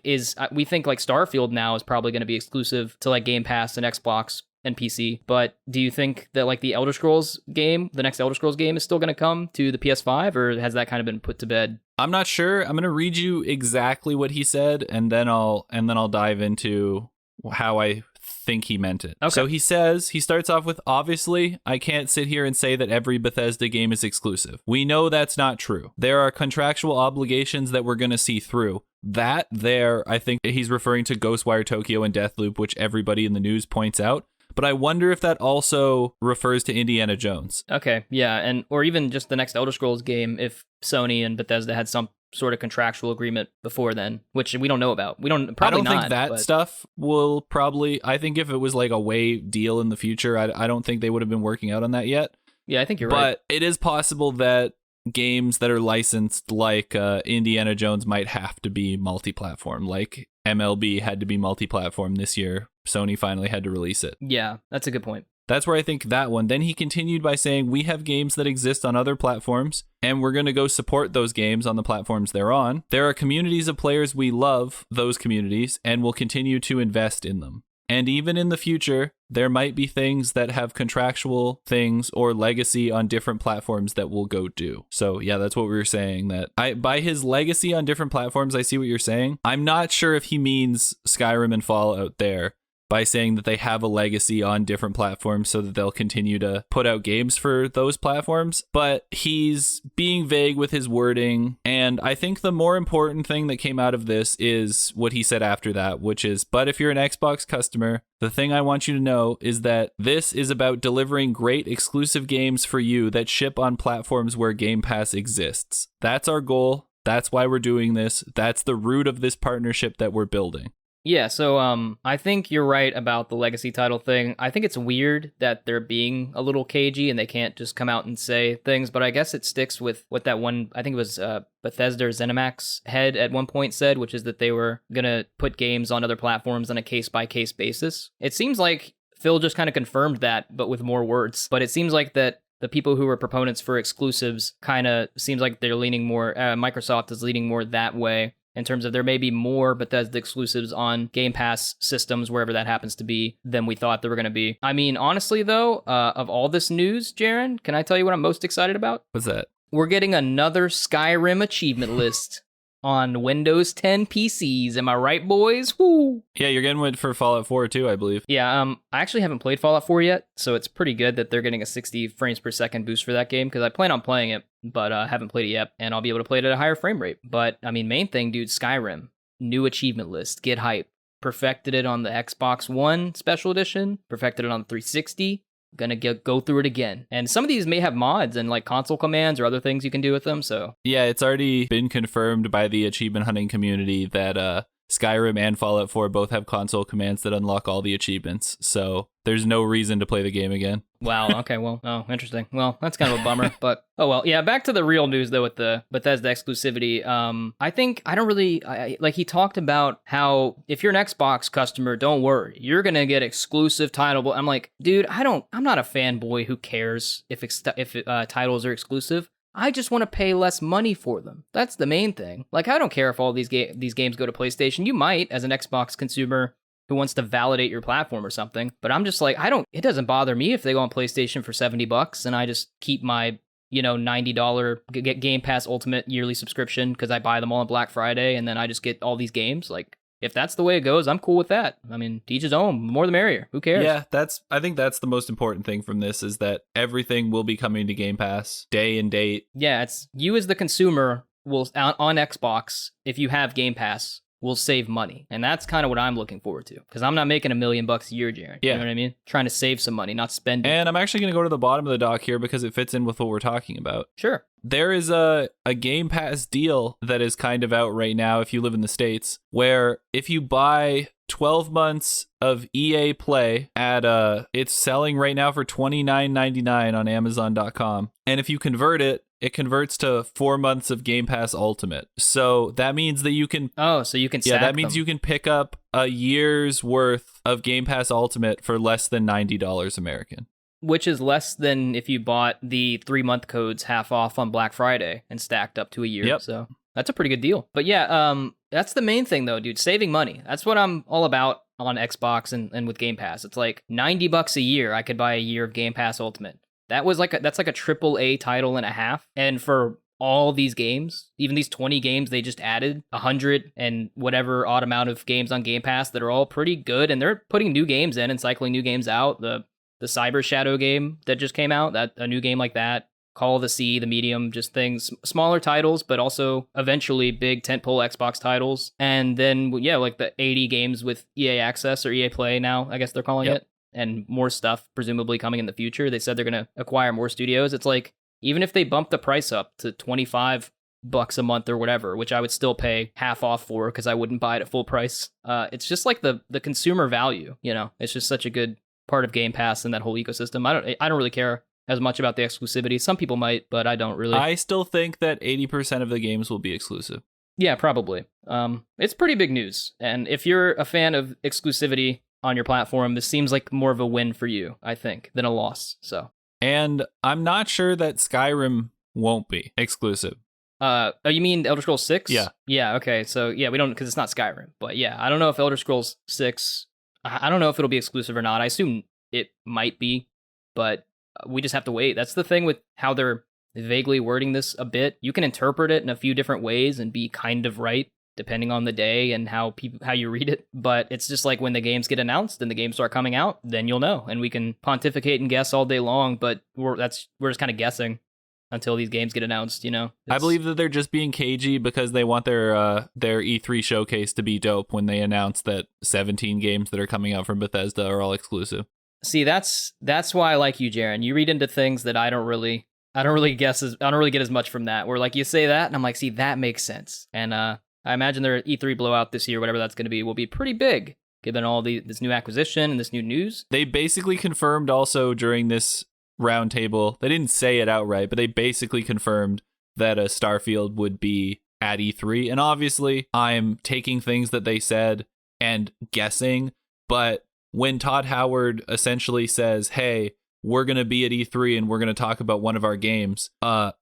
we think like Starfield now is probably going to be exclusive to like Game Pass and Xbox and PC, but do you think that like the Elder Scrolls game, the next Elder Scrolls game, is still going to come to the PS5, or has that kind of been put to bed? I'm not sure. I'm going to read you exactly what he said, and then I'll dive into how I think he meant it. Okay. So he starts off with, obviously, I can't sit here and say that every Bethesda game is exclusive. We know that's not true. There are contractual obligations that we're going to see through. That there, I think he's referring to Ghostwire Tokyo and Deathloop, which everybody in the news points out. But I wonder if that also refers to Indiana Jones. Okay, yeah, and or even just the next Elder Scrolls game if Sony and Bethesda had some sort of contractual agreement before then, which we don't know about. I don't think that stuff will probably, I think if it was like a way deal in the future, I don't think they would have been working out on that yet. Yeah, I think you're right. But it is possible that games that are licensed like Indiana Jones might have to be multi-platform, like MLB had to be multi-platform this year. Sony finally had to release it. Yeah, that's a good point. That's where I think that one. Then he continued by saying, we have games that exist on other platforms, and we're going to go support those games on the platforms they're on. There are communities of players we love, those communities, and will continue to invest in them. And even in the future, there might be things that have contractual things or legacy on different platforms that we'll go do. So yeah, that's what we were saying, that by his legacy on different platforms, I see what you're saying. I'm not sure if he means Skyrim and Fallout there, by saying that they have a legacy on different platforms so that they'll continue to put out games for those platforms. But he's being vague with his wording. And I think the more important thing that came out of this is what he said after that, which is, but if you're an Xbox customer, the thing I want you to know is that this is about delivering great exclusive games for you that ship on platforms where Game Pass exists. That's our goal. That's why we're doing this. That's the root of this partnership that we're building. Yeah, so I think you're right about the legacy title thing. I think it's weird that they're being a little cagey and they can't just come out and say things, but I guess it sticks with what that one, I think it was Bethesda or ZeniMax head at one point said, which is that they were going to put games on other platforms on a case-by-case basis. It seems like Phil just kind of confirmed that, but with more words. But it seems like that the people who were proponents for exclusives kind of seems like they're leaning more, Microsoft is leaning more that way, in terms of there may be more Bethesda exclusives on Game Pass systems, wherever that happens to be, than we thought there were going to be. I mean, honestly, though, of all this news, Jaren, can I tell you what I'm most excited about? What's that? We're getting another Skyrim achievement list on Windows 10 PCs. Am I right, boys? Woo! Yeah, you're getting one for Fallout 4 too, I believe. Yeah, I actually haven't played Fallout 4 yet, so it's pretty good that they're getting a 60 frames per second boost for that game, because I plan on playing it, but haven't played it yet, and I'll be able to play it at a higher frame rate. But, I mean, main thing, dude, Skyrim. New achievement list. Get hype. Perfected it on the Xbox One Special Edition. Perfected it on the 360. Gonna go through it again. And some of these may have mods and like console commands or other things you can do with them, so. Yeah, it's already been confirmed by the achievement hunting community that Skyrim and Fallout 4 both have console commands that unlock all the achievements, so there's no reason to play the game again. Wow, okay, well, oh, interesting. Well, that's kind of a bummer, but oh well. Yeah, back to the real news, though, with the Bethesda exclusivity. I think, I don't really, like, he talked about how if you're an Xbox customer, don't worry, you're gonna get exclusive title. I'm like, dude, I'm not a fanboy who cares if titles are exclusive. I just want to pay less money for them. That's the main thing. Like, I don't care if all these games go to PlayStation. You might, as an Xbox consumer who wants to validate your platform or something. But I'm just like, it doesn't bother me if they go on PlayStation for $70 and I just keep my, $90 Game Pass Ultimate yearly subscription because I buy them all on Black Friday and then I just get all these games. Like, if that's the way it goes, I'm cool with that. I mean, to each his own. More the merrier. Who cares? Yeah, I think that's the most important thing from this, is that everything will be coming to Game Pass day and date. Yeah, it's you as the consumer will on Xbox, if you have Game Pass, will save money. And that's kind of what I'm looking forward to. Because I'm not making $1 million a year, Jared. Yeah. You know what I mean? Trying to save some money, not spend it. And I'm actually going to go to the bottom of the doc here because it fits in with what we're talking about. Sure. There is a Game Pass deal that is kind of out right now if you live in the States, where if you buy 12 months of EA Play at it's selling right now for $29.99 on Amazon.com. And if you convert it, it converts to 4 months of Game Pass Ultimate. So that means that you can... Oh, so you can stack Yeah, that means them. you can pick up a year's worth of Game Pass Ultimate for less than $90 American. Which is less than if you bought the 3-month codes half off on Black Friday and stacked up to a year. Yep. So that's a pretty good deal. But yeah, that's the main thing though, dude. Saving money. That's what I'm all about on Xbox and with Game Pass. It's like $90 a year. I could buy a year of Game Pass Ultimate. That's like a AAA title and a half. And for all these games, even these 20 games, they just added 100 and whatever odd amount of games on Game Pass that are all pretty good. And they're putting new games in and cycling new games out. The Cyber Shadow game that just came out, that a new game like that, Call of the Sea, The Medium, just things, smaller titles, but also eventually big tentpole Xbox titles. And then, yeah, like the 80 games with EA Access or EA Play now, I guess they're calling it. And more stuff presumably coming in the future. They said they're going to acquire more studios. It's like, even if they bump the price up to $25 a month or whatever, which I would still pay half off for because I wouldn't buy it at full price. It's just like the consumer value, it's just such a good part of Game Pass and that whole ecosystem. I don't really care as much about the exclusivity. Some people might, but I don't really. I still think that 80% of the games will be exclusive. Yeah, probably. It's pretty big news. And if you're a fan of exclusivity on your platform, this seems like more of a win for you, I think, than a loss. So. And I'm not sure that Skyrim won't be exclusive. Oh, you mean Elder Scrolls 6? Yeah. Yeah, okay. So, yeah, we don't, because it's not Skyrim. But yeah, I don't know if Elder Scrolls 6, I don't know if it'll be exclusive or not. I assume it might be, but we just have to wait. That's the thing with how they're vaguely wording this a bit. You can interpret it in a few different ways and be kind of right, depending on the day and how you read it. But it's just like when the games get announced and the games start coming out, then you'll know. And we can pontificate and guess all day long, but we're just kind of guessing until these games get announced, I believe that they're just being cagey because they want their E3 showcase to be dope when they announce that 17 games that are coming out from Bethesda are all exclusive. See, that's why I like you, Jaren. You read into things that I don't really get as much from that. Where like you say that and I'm like, see, that makes sense. And I imagine their E3 blowout this year, whatever that's going to be, will be pretty big, given all this new acquisition and this new news. They basically confirmed also during this roundtable, they didn't say it outright, but they basically confirmed that a Starfield would be at E3. And obviously, I'm taking things that they said and guessing, but when Todd Howard essentially says, hey, we're going to be at E3 and we're going to talk about one of our games,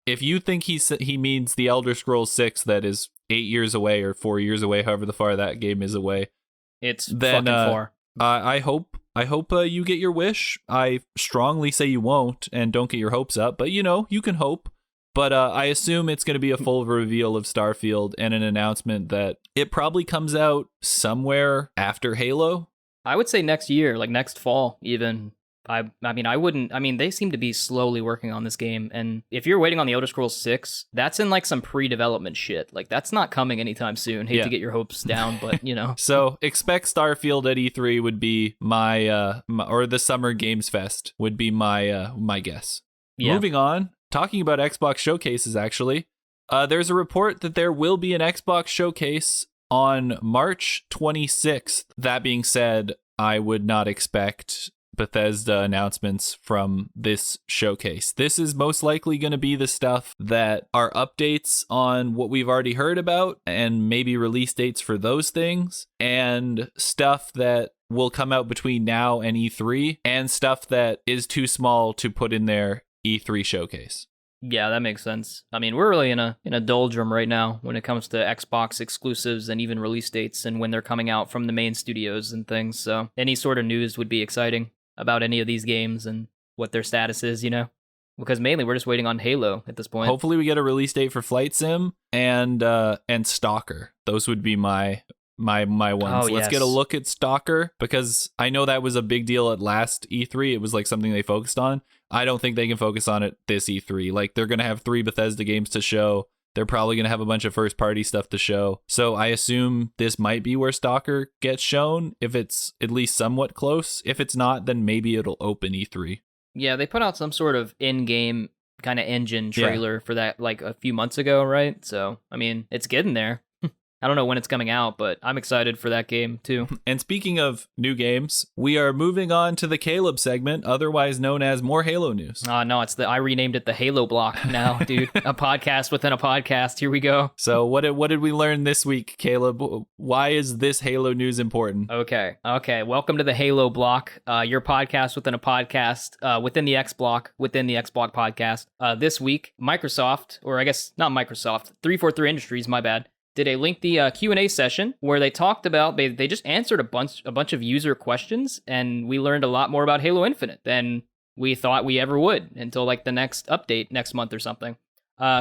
if you think he means the Elder Scrolls 6 that is 8 years away or 4 years away, however the far that game is away, it's then, fucking far. I hope you get your wish. I strongly say you won't, and don't get your hopes up, but you can hope. But I assume it's going to be a full reveal of Starfield and an announcement that it probably comes out somewhere after Halo. I would say next year, like next fall, even. I mean, they seem to be slowly working on this game. And if you're waiting on the Elder Scrolls 6, that's in like some pre-development shit. Like that's not coming anytime soon. Hate to get your hopes down, but So expect Starfield at E3 would be my or the Summer Games Fest would be my guess. Yeah. Moving on. Talking about Xbox showcases, actually, there's a report that there will be an Xbox showcase on March 26th. That being said, I would not expect Bethesda announcements from this showcase. This is most likely going to be the stuff that are updates on what we've already heard about and maybe release dates for those things, and stuff that will come out between now and E3, and stuff that is too small to put in their E3 showcase. Yeah, that makes sense. I mean, we're really in a doldrum right now when it comes to Xbox exclusives and even release dates and when they're coming out from the main studios and things. So any sort of news would be exciting about any of these games and what their status is, because mainly we're just waiting on Halo at this point. Hopefully we get a release date for Flight Sim and Stalker. Those would be my ones. Let's get a look at Stalker, because I know that was a big deal at last E3. It was like something they focused on. I don't think they can focus on it this E3. Like, they're going to have 3 Bethesda games to show. They're probably going to have a bunch of first party stuff to show. So I assume this might be where Stalker gets shown, if it's at least somewhat close. If it's not, then maybe it'll open E3. Yeah, they put out some sort of in-game kind of engine trailer for that like a few months ago, right? So, I mean, it's getting there. I don't know when it's coming out, but I'm excited for that game too. And speaking of new games, we are moving on to the Caleb segment, otherwise known as More Halo News. No, I renamed it the Halo Block now, dude. A podcast within a podcast. Here we go. So what did we learn this week, Caleb? Why is this Halo news important? Okay. Welcome to the Halo Block, your podcast within a podcast, within the X Block, within the X Block podcast. This week, Microsoft, or I guess not Microsoft, 343 Industries, my bad, did a lengthy Q&A session where they talked about, they just answered a bunch of user questions, and we learned a lot more about Halo Infinite than we thought we ever would until like the next update next month or something.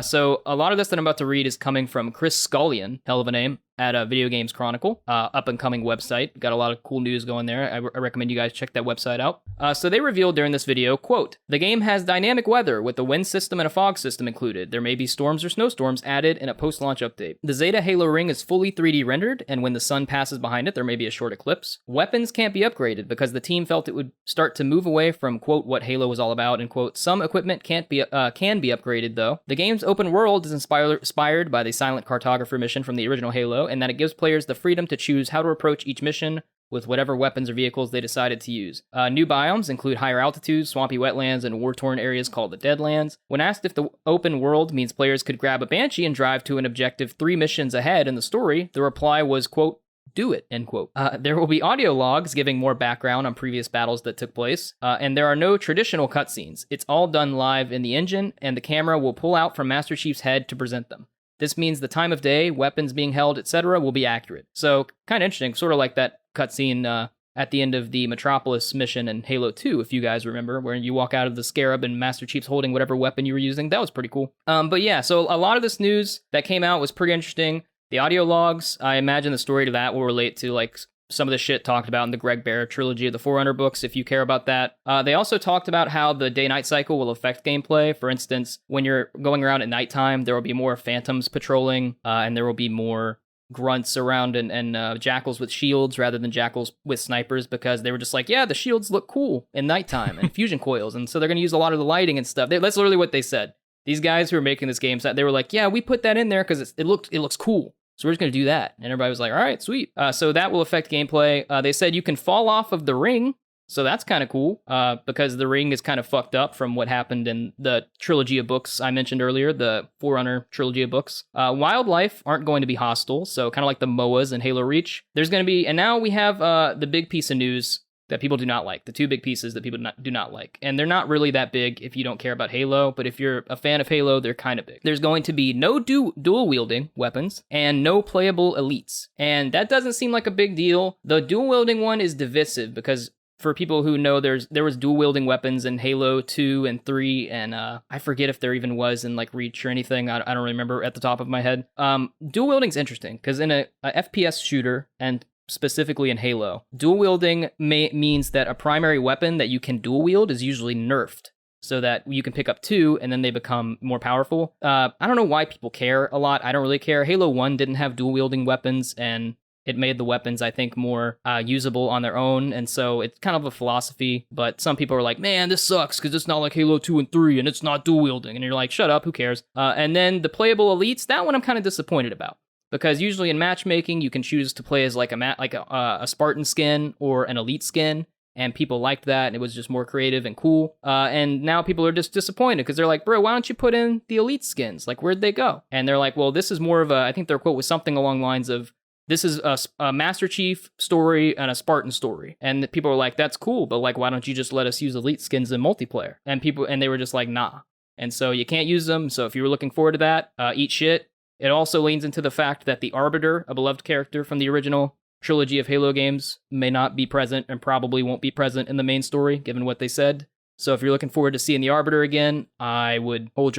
So a lot of this that I'm about to read is coming from Chris Scullion, hell of a name, at Video Games Chronicle, up-and-coming website. Got a lot of cool news going there. I recommend you guys check that website out. So they revealed during this video, quote, "The game has dynamic weather with a wind system and a fog system included. There may be storms or snowstorms added in a post-launch update. The Zeta Halo ring is fully 3D rendered, and when the sun passes behind it, there may be a short eclipse. Weapons can't be upgraded because the team felt it would start to move away from, quote, what Halo was all about, and, quote, some equipment can be upgraded, though. The game's open world is inspired by the Silent Cartographer mission from the original Halo, and that it gives players the freedom to choose how to approach each mission with whatever weapons or vehicles they decided to use. New biomes include higher altitudes, swampy wetlands, and war-torn areas called the Deadlands. When asked if the open world means players could grab a Banshee and drive to an objective 3 missions ahead in the story, the reply was, quote, do it, end quote. There will be audio logs giving more background on previous battles that took place, and there are no traditional cutscenes. It's all done live in the engine, and the camera will pull out from Master Chief's head to present them. This means the time of day, weapons being held, etc. will be accurate. So, kind of interesting, sort of like that cutscene at the end of the Metropolis mission in Halo 2, if you guys remember, where you walk out of the Scarab and Master Chief's holding whatever weapon you were using. That was pretty cool. But yeah, so a lot of this news that came out was pretty interesting. The audio logs, I imagine the story to that will relate to like some of the shit talked about in the Greg Bear trilogy of the Forerunner books, if you care about that. They also talked about how the day-night cycle will affect gameplay. For instance, when you're going around at nighttime, there will be more phantoms patrolling, and there will be more grunts around and jackals with shields rather than jackals with snipers, because they were just like, yeah, the shields look cool in nighttime and fusion coils, and so they're going to use a lot of the lighting and stuff. That's literally what they said. These guys who are making this game, they were like, yeah, we put that in there because it looks cool. So we're just going to do that. And everybody was like, all right, sweet. So that will affect gameplay. They said you can fall off of the ring. So that's kind of cool because the ring is kind of fucked up from what happened in the trilogy of books I mentioned earlier, the Forerunner trilogy of books. Wildlife aren't going to be hostile, so kind of like the MOAs in Halo Reach. There's going to be, and now we have the big piece of news that people do not like, the two big pieces that people do not like. And they're not really that big if you don't care about Halo, but if you're a fan of Halo, they're kind of big. There's going to be no dual-wielding weapons and no playable elites. And that doesn't seem like a big deal. The dual-wielding one is divisive because for people who know, there was dual-wielding weapons in Halo 2 and 3, and I forget if there even was in like Reach or anything. I don't remember at the top of my head. Dual-wielding's interesting, because in a FPS shooter, and specifically in Halo, dual-wielding means that a primary weapon that you can dual-wield is usually nerfed, so that you can pick up two, and then they become more powerful. I don't know why people care a lot. I don't really care. Halo 1 didn't have dual-wielding weapons, and it made the weapons, I think, more usable on their own, and so it's kind of a philosophy, but some people are like, man, this sucks, because it's not like Halo 2 and 3, and it's not dual-wielding, and you're like, shut up, who cares? And then the playable elites, that one I'm kind of disappointed about, because usually in matchmaking, you can choose to play as like a Spartan skin or an elite skin, and people liked that, and it was just more creative and cool, and now people are just disappointed, because they're like, bro, why don't you put in the elite skins? Like, where'd they go? And they're like, well, this is more of a, I think their quote was something along the lines of, this is a Master Chief story and a Spartan story. And people were like, that's cool, but like, why don't you just let us use elite skins in multiplayer? And they were just like, nah. And so you can't use them. So if you were looking forward to that, eat shit. It also leans into the fact that the Arbiter, a beloved character from the original trilogy of Halo games, may not be present and probably won't be present in the main story, given what they said. So if you're looking forward to seeing the Arbiter again, I would wouldn't hold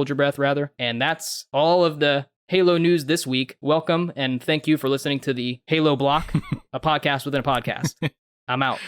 your breath, rather. And that's all of the Halo news this week. Welcome, and thank you for listening to the Halo Block, a podcast within a podcast. I'm out.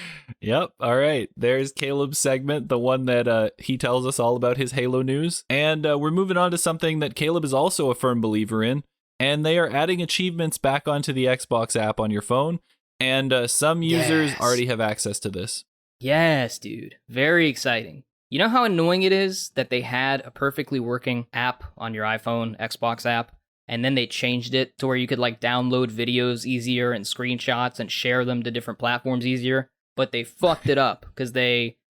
Yep. All right. There's Caleb's segment, the one that he tells us all about his Halo news. And we're moving on to something that Caleb is also a firm believer in, and they are adding achievements back onto the Xbox app on your phone, and some users already have access to this. Yes, dude. Very exciting. You know how annoying it is that they had a perfectly working app on your iPhone, Xbox app, and then they changed it to where you could like download videos easier and screenshots and share them to different platforms easier, but they fucked it up because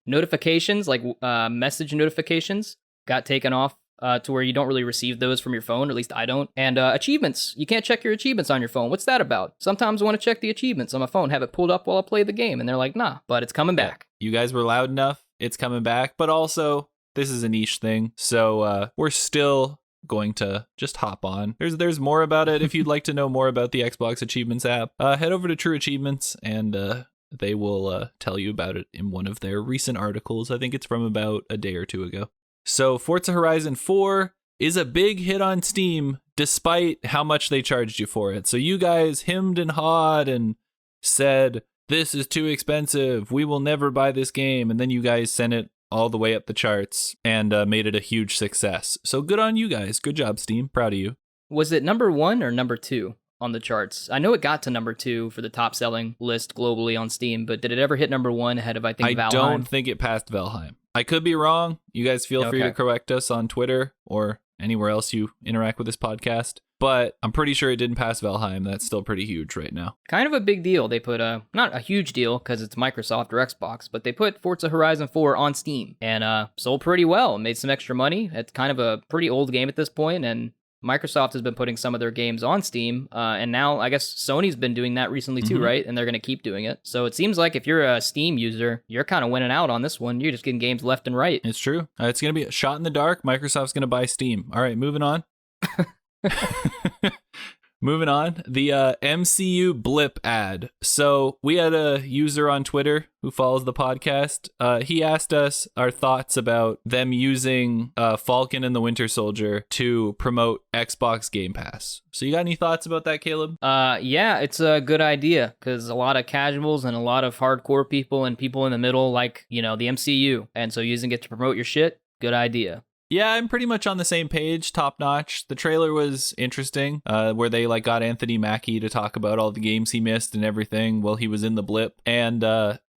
notifications, like message notifications, got taken off to where you don't really receive those from your phone, or at least I don't. And achievements, you can't check your achievements on your phone. What's that about? Sometimes I want to check the achievements on my phone, have it pulled up while I play the game, and they're like, nah, but it's coming back. You guys were loud enough, it's coming back, but also this is a niche thing, so we're still going to just hop on. There's more about it. If you'd like to know more about the Xbox Achievements app, head over to True Achievements, and they will tell you about it in one of their recent articles. I think it's from about a day or two ago. So Forza Horizon 4 is a big hit on Steam, despite how much they charged you for it. So you guys hemmed and hawed and said, this is too expensive, we will never buy this game, and then you guys sent it all the way up the charts and made it a huge success. So good on you guys. Good job, Steam. Proud of you. Was it number 1 or number 2 on the charts? I know it got to number 2 for the top selling list globally on Steam, but did it ever hit number 1 ahead of, I think, Valheim? I don't think it passed Valheim. I could be wrong. You guys feel free to correct us on Twitter or anywhere else you interact with this podcast. But I'm pretty sure it didn't pass Valheim. That's still pretty huge right now. Kind of a big deal. They put not a huge deal because it's Microsoft or Xbox, but they put Forza Horizon 4 on Steam and sold pretty well. Made some extra money. It's kind of a pretty old game at this point, and Microsoft has been putting some of their games on Steam, and now I guess Sony's been doing that recently too, right? And they're going to keep doing it. So it seems like if you're a Steam user, you're kind of winning out on this one. You're just getting games left and right. It's true. It's going to be a shot in the dark. Microsoft's going to buy Steam. All right, moving on. Moving on, the MCU blip ad. So we had a user on Twitter who follows the podcast. He asked us our thoughts about them using Falcon and the Winter Soldier to promote Xbox Game Pass. So you got any thoughts about that, Caleb? Yeah, it's a good idea because a lot of casuals and a lot of hardcore people and people in the middle like, the MCU. And so using it to promote your shit, good idea. Yeah, I'm pretty much on the same page, top notch. The trailer was interesting, where they got Anthony Mackie to talk about all the games he missed and everything while he was in the blip. And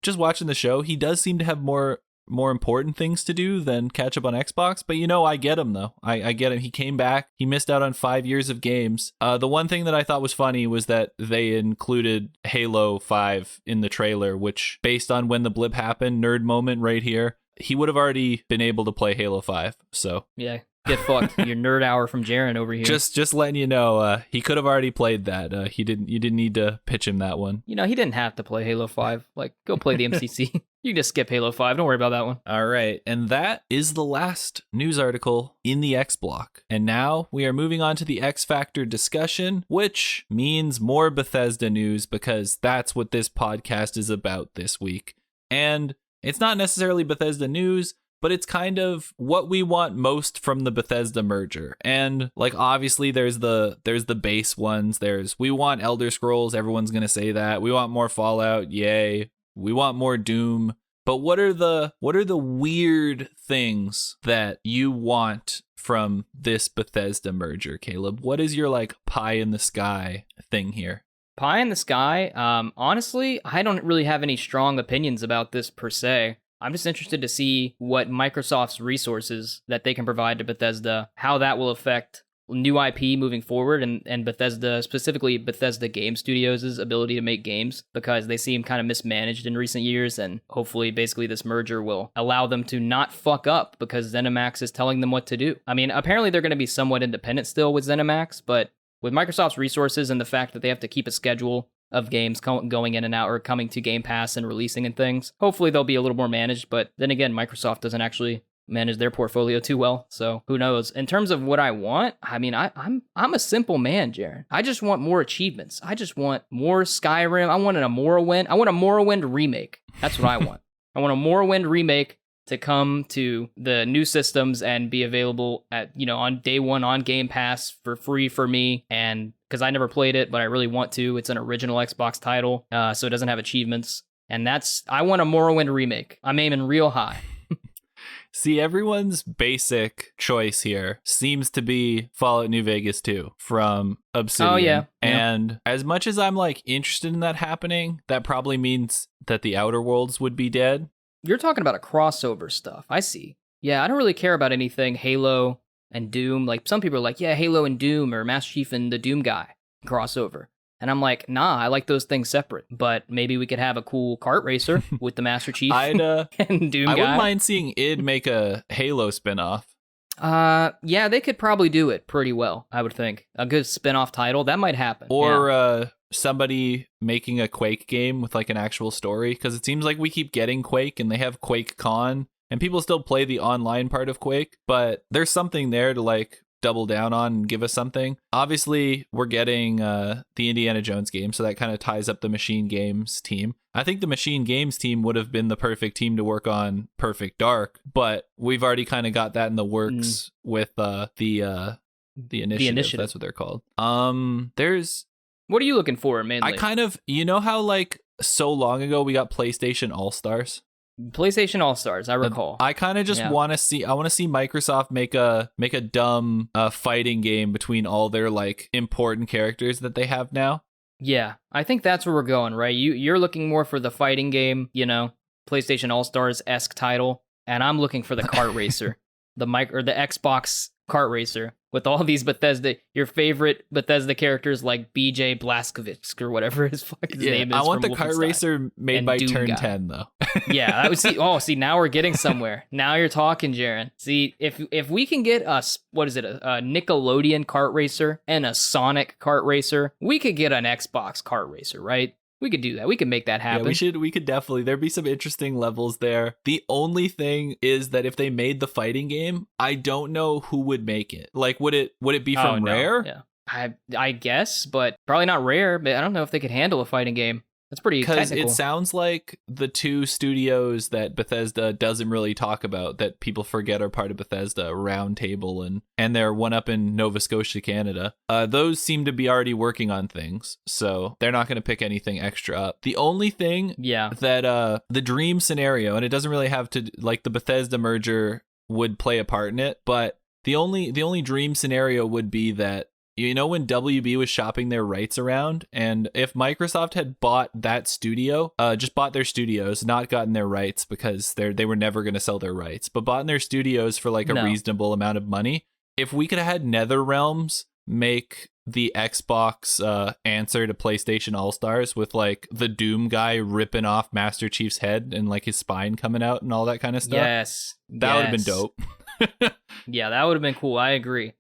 just watching the show, he does seem to have more more important things to do than catch up on Xbox. But I get him though. I get him. He came back. He missed out on 5 years of games. The one thing that I thought was funny was that they included Halo 5 in the trailer, which, based on when the blip happened, nerd moment right here, he would have already been able to play Halo 5. So Yeah. Get fucked. Your nerd hour from Jaren over here. Just letting you know, he could have already played that. You didn't need to pitch him that one. He didn't have to play Halo 5. Like, go play the MCC. You can just skip Halo 5. Don't worry about that one. All right. And that is the last news article in the X block. And now we are moving on to the X Factor discussion, which means more Bethesda news, because that's what this podcast is about this week. And it's not necessarily Bethesda news, but it's kind of what we want most from the Bethesda merger. And like, obviously there's the base ones. We want Elder Scrolls. Everyone's going to say that. We want more Fallout. Yay. We want more Doom. But what are the weird things that you want from this Bethesda merger, Caleb? What is your like pie in the sky thing here? Pie in the sky? Honestly, I don't really have any strong opinions about this per se. I'm just interested to see what Microsoft's resources that they can provide to Bethesda, how that will affect new IP moving forward, and Bethesda, specifically Bethesda Game Studios' ability to make games, because they seem kind of mismanaged in recent years, and hopefully basically this merger will allow them to not fuck up because ZeniMax is telling them what to do. I mean, apparently they're going to be somewhat independent still with ZeniMax, but with Microsoft's resources and the fact that they have to keep a schedule of games going in and out or coming to Game Pass and releasing and things, hopefully they'll be a little more managed. But then again, Microsoft doesn't actually manage their portfolio too well, so who knows? In terms of what I want, I mean, I'm a simple man, Jaren. I just want more achievements. I just want more Skyrim. I want a Morrowind remake. That's what I want. I want a Morrowind remake to come to the new systems and be available at, on day one on Game Pass for free for me. And because I never played it, but I really want to. It's an original Xbox title, so it doesn't have achievements. And I want a Morrowind remake. I'm aiming real high. See, everyone's basic choice here seems to be Fallout New Vegas 2 from Obsidian. Oh, yeah. And as much as I'm like interested in that happening, that probably means that the Outer Worlds would be dead. You're talking about a crossover stuff. I see. Yeah, I don't really care about anything Halo and Doom. Like, some people are like, yeah, Halo and Doom, or Master Chief and the Doom guy crossover. And I'm like, nah, I like those things separate. But maybe we could have a cool kart racer with the Master Chief and Doom guy. I wouldn't mind seeing id make a Halo spinoff. Yeah, they could probably do it pretty well, I would think. A good spin-off title, that might happen. Or somebody making a Quake game with like an actual story, because it seems like we keep getting Quake and they have Quake Con and people still play the online part of Quake, but there's something there to like double down on and give us something. Obviously, we're getting the Indiana Jones game, so that kind of ties up the Machine Games team. I think the Machine Games team would have been the perfect team to work on Perfect Dark, but we've already kind of got that in the works with the initiative. That's what they're called. What are you looking for mainly? I kind of, how like so long ago we got PlayStation All-Stars? PlayStation All-Stars, I recall. I kind of just want to see Microsoft make a dumb fighting game between all their like important characters that they have now. Yeah, I think that's where we're going, right? You're looking more for the fighting game, PlayStation All-Stars-esque title, and I'm looking for the kart racer, the Xbox kart racer with all these your favorite Bethesda characters like BJ Blazkowicz or whatever his name is. I want the kart racer made by Turn 10 though. Yeah, I would see. Oh, see, now we're getting somewhere. Now you're talking, Jaren. See, if we can get a Nickelodeon kart racer and a Sonic kart racer, we could get an Xbox kart racer, right? We could do that. We could make that happen. Yeah, we could definitely. There'd be some interesting levels there. The only thing is that if they made the fighting game, I don't know who would make it. Like, would it be from Rare? Yeah, I guess, but probably not Rare. But I don't know if they could handle a fighting game. That's pretty technical. Because it sounds like the two studios that Bethesda doesn't really talk about, that people forget are part of Bethesda, Roundtable and their one up in Nova Scotia, Canada. Those seem to be already working on things, so they're not going to pick anything extra up. The only thing that the dream scenario, and it doesn't really have to, like, the Bethesda merger would play a part in it, but the only dream scenario would be that, You know, when WB was shopping their rights around, and if Microsoft had bought that studio, just bought their studios, not gotten their rights because they were never going to sell their rights, but bought their studios for like a reasonable amount of money, if we could have had NetherRealms make the Xbox answer to PlayStation All-Stars with like the Doom guy ripping off Master Chief's head and like his spine coming out and all that kind of stuff. Yes. That would have been dope. Yeah, that would have been cool. I agree.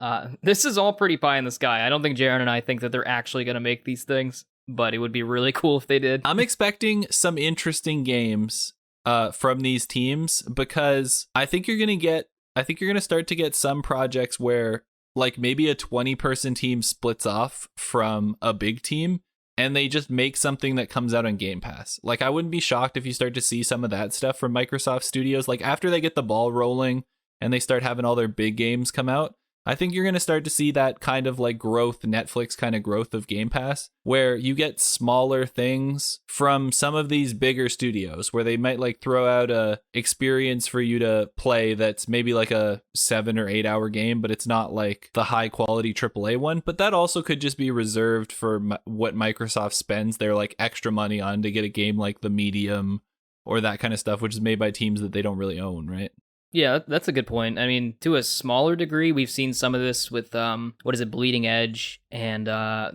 This is all pretty pie in the sky. I don't think Jaron and I think that they're actually going to make these things, but it would be really cool if they did. I'm expecting some interesting games from these teams because I think you're going to start to get some projects where like maybe a 20-person team splits off from a big team and they just make something that comes out on Game Pass. Like I wouldn't be shocked if you start to see some of that stuff from Microsoft Studios. Like after they get the ball rolling and they start having all their big games come out, I think you're going to start to see that kind of like growth, Netflix kind of growth of Game Pass, where you get smaller things from some of these bigger studios where they might like throw out a experience for you to play that's maybe like a 7 or 8 hour game, but it's not like the high quality AAA one. But that also could just be reserved for what Microsoft spends their like extra money on to get a game like The Medium or that kind of stuff, which is made by teams that they don't really own, right? Yeah, that's a good point. I mean, to a smaller degree, we've seen some of this with, Bleeding Edge and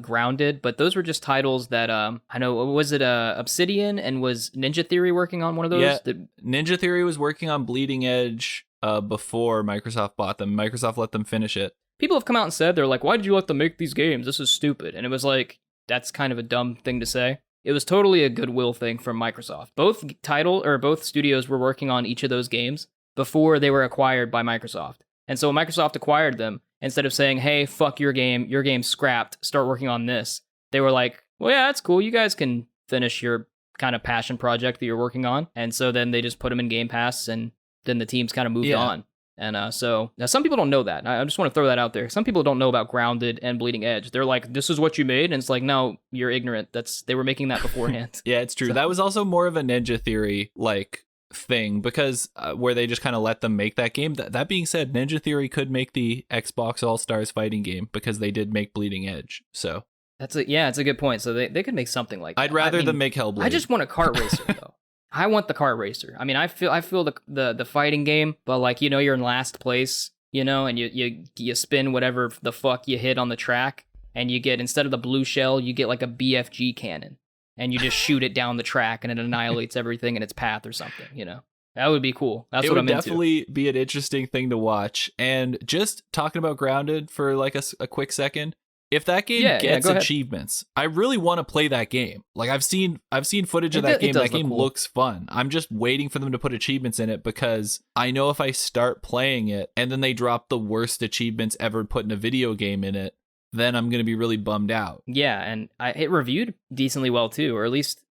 Grounded, but those were just titles that, I know, was it Obsidian and was Ninja Theory working on one of those? Yeah, Ninja Theory was working on Bleeding Edge before Microsoft bought them. Microsoft let them finish it. People have come out and said, they're like, why did you let them make these games? This is stupid. And it was like, that's kind of a dumb thing to say. It was totally a goodwill thing from Microsoft. Both studios were working on each of those games before they were acquired by Microsoft. And so when Microsoft acquired them, instead of saying, hey, fuck your game's scrapped, start working on this, they were like, well, yeah, that's cool. You guys can finish your kind of passion project that you're working on. And so then they just put them in Game Pass, and then the teams kind of moved on. And so now some people don't know that. I just want to throw that out there. Some people don't know about Grounded and Bleeding Edge. They're like, this is what you made. And it's like, no, you're ignorant. They were making that beforehand. Yeah, it's true. So that was also more of a Ninja Theory, like, thing because where they just kind of let them make that game. That being said, Ninja Theory could make the Xbox All-Stars fighting game because they did make Bleeding Edge. So it's a good point. So they could make something like that. I'd rather them make Hellblade. I just want a kart racer though. I want the kart racer. I mean, I feel the fighting game, but like, you know, you're in last place, you know, and you spin whatever the fuck you hit on the track, and you get, instead of the blue shell, you get like a BFG cannon. And you just shoot it down the track, and it annihilates everything in its path or something, you know? That would be cool. That's what I'm into. It would definitely be an interesting thing to watch. And just talking about Grounded for like a quick second, if that game gets achievements, I really want to play that game. Like I've seen footage of that game. That game looks fun. I'm just waiting for them to put achievements in it because I know if I start playing it and then they drop the worst achievements ever put in a video game in it, then I'm going to be really bummed out. Yeah, and it reviewed decently well too, or at least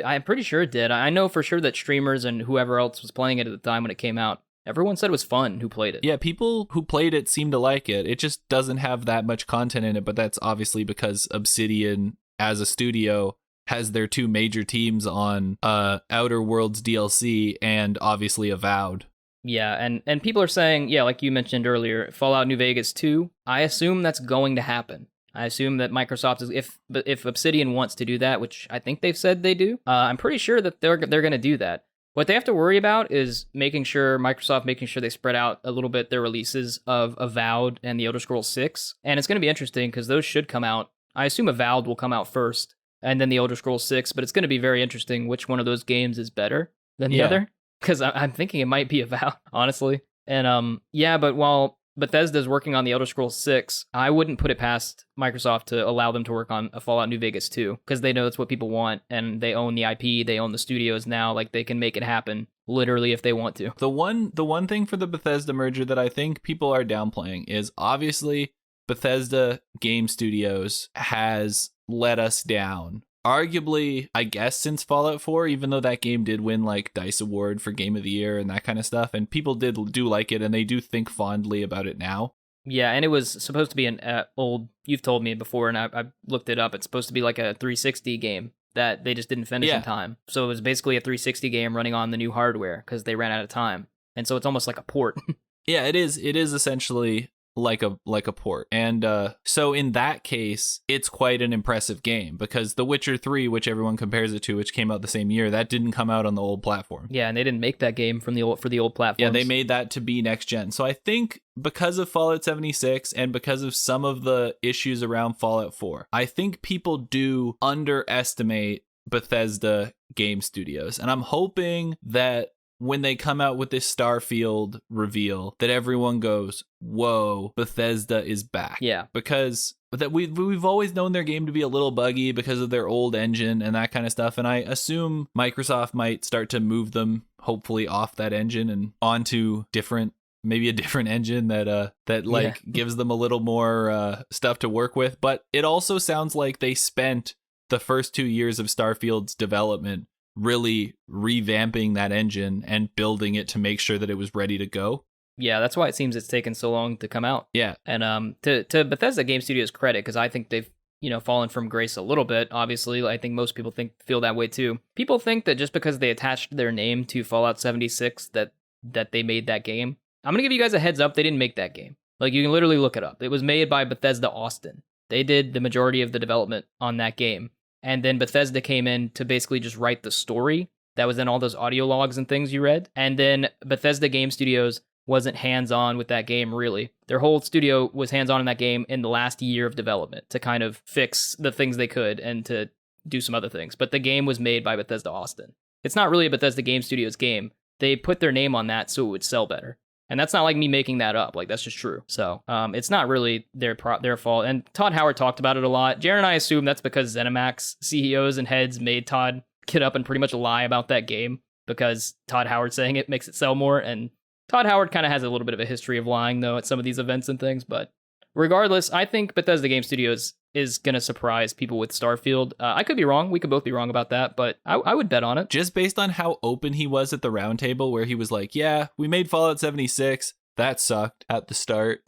I'm pretty sure it did. I know for sure that streamers and whoever else was playing it at the time when it came out, everyone said it was fun who played it. Yeah, people who played it seem to like it. It just doesn't have that much content in it, but that's obviously because Obsidian as a studio has their two major teams on Outer Worlds DLC and obviously Avowed. Yeah, and people are saying, yeah, like you mentioned earlier, Fallout New Vegas 2, I assume that's going to happen. I assume that Microsoft is, if Obsidian wants to do that, which I think they've said they do, I'm pretty sure that they're going to do that. What they have to worry about is Microsoft making sure they spread out a little bit their releases of Avowed and the Elder Scrolls 6. And it's going to be interesting because those should come out. I assume Avowed will come out first and then the Elder Scrolls 6, but it's going to be very interesting which one of those games is better than the other. Because I'm thinking it might be Avowed, honestly. And but while Bethesda's working on the Elder Scrolls 6, I wouldn't put it past Microsoft to allow them to work on a Fallout New Vegas 2, because they know that's what people want, and they own the IP, they own the studios now, like they can make it happen literally if they want to. The one thing for the Bethesda merger that I think people are downplaying is obviously Bethesda Game Studios has let us down. Arguably, I guess, since Fallout 4, even though that game did win like DICE Award for Game of the Year and that kind of stuff, and people do like it, and they do think fondly about it now. Yeah, and it was supposed to be an old, you've told me before, and I looked it up, it's supposed to be like a 360 game that they just didn't finish in time. So it was basically a 360 game running on the new hardware because they ran out of time. And so it's almost like a port. Yeah, it is essentially like a port. And so in that case, it's quite an impressive game because The Witcher 3, which everyone compares it to, which came out the same year, that didn't come out on the old platform. Yeah, and they didn't make that game for the old platforms. Yeah, they made that to be next gen. So I think because of Fallout 76 and because of some of the issues around Fallout 4, I think people do underestimate Bethesda game studios. And I'm hoping that when they come out with this Starfield reveal, that everyone goes, whoa, Bethesda is back. Yeah. Because that we've always known their game to be a little buggy because of their old engine and that kind of stuff. And I assume Microsoft might start to move them, hopefully, off that engine and onto maybe a different engine that gives them a little more stuff to work with. But it also sounds like they spent the first 2 years of Starfield's development really revamping that engine and building it to make sure that it was ready to go. Yeah, that's why it seems it's taken so long to come out. Yeah. And to Bethesda Game Studios' credit, because I think they've fallen from grace a little bit. Obviously, I think most people feel that way too. People think that just because they attached their name to Fallout 76 that they made that game. I'm gonna give you guys a heads up. They didn't make that game. Like, you can literally look it up. It was made by Bethesda Austin. They did the majority of the development on that game. And then Bethesda came in to basically just write the story that was in all those audio logs and things you read. And then Bethesda Game Studios wasn't hands-on with that game, really. Their whole studio was hands-on in that game in the last year of development to kind of fix the things they could and to do some other things. But the game was made by Bethesda Austin. It's not really a Bethesda Game Studios game. They put their name on that so it would sell better. And that's not like me making that up. Like, that's just true. So it's not really their fault. And Todd Howard talked about it a lot. Jared and I assume that's because ZeniMax CEOs and heads made Todd get up and pretty much lie about that game because Todd Howard saying it makes it sell more. And Todd Howard kind of has a little bit of a history of lying, though, at some of these events and things. But regardless, I think Bethesda Game Studios is going to surprise people with Starfield. I could be wrong. We could both be wrong about that, but I would bet on it. Just based on how open he was at the roundtable, where he was like, yeah, we made Fallout 76. That sucked at the start.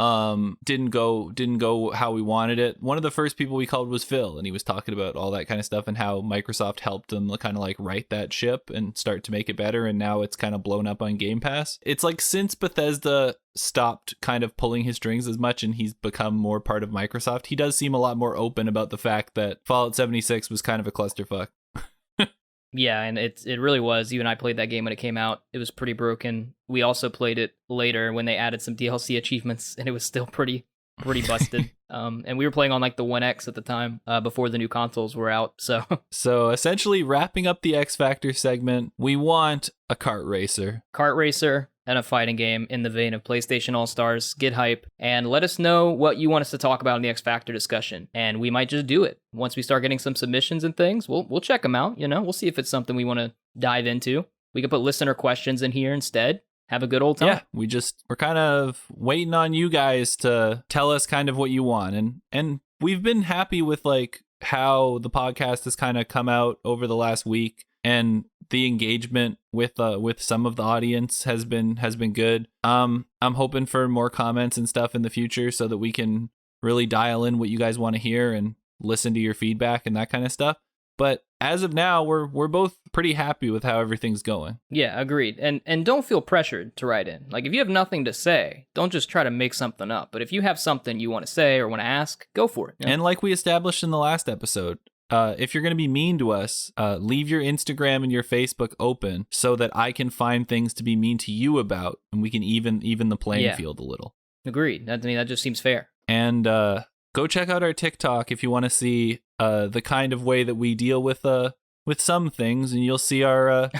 Didn't go how we wanted it. One of the first people we called was Phil, and he was talking about all that kind of stuff and how Microsoft helped them kind of like right that ship and start to make it better. And now it's kind of blown up on Game Pass. It's like since Bethesda stopped kind of pulling his strings as much and he's become more part of Microsoft, he does seem a lot more open about the fact that Fallout 76 was kind of a clusterfuck. Yeah, and it really was. You and I played that game when it came out. It was pretty broken. We also played it later when they added some DLC achievements, and it was still pretty busted. And we were playing on like the One X at the time, before the new consoles were out. So essentially, wrapping up the X Factor segment, we want a kart racer. Kart racer and a fighting game in the vein of PlayStation All-Stars. Get hype and let us know what you want us to talk about in the X Factor discussion, and we might just do it. Once we start getting some submissions and things, we'll check them out. We'll see if it's something we want to dive into. We could put listener questions in here instead. Have a good old time. Yeah, we're kind of waiting on you guys to tell us kind of what you want, and we've been happy with like how the podcast has kind of come out over the last week. And the engagement with some of the audience has been good. I'm hoping for more comments and stuff in the future so that we can really dial in what you guys want to hear and listen to your feedback and that kind of stuff. But as of now, we're both pretty happy with how everything's going. Yeah, agreed. And don't feel pressured to write in. Like, if you have nothing to say, don't just try to make something up. But if you have something you want to say or want to ask, go for it. And like we established in the last episode, if you're going to be mean to us, leave your Instagram and your Facebook open so that I can find things to be mean to you about, and we can even the playing field a little. Agreed. That just seems fair. And go check out our TikTok if you want to see the kind of way that we deal with some things, and you'll see our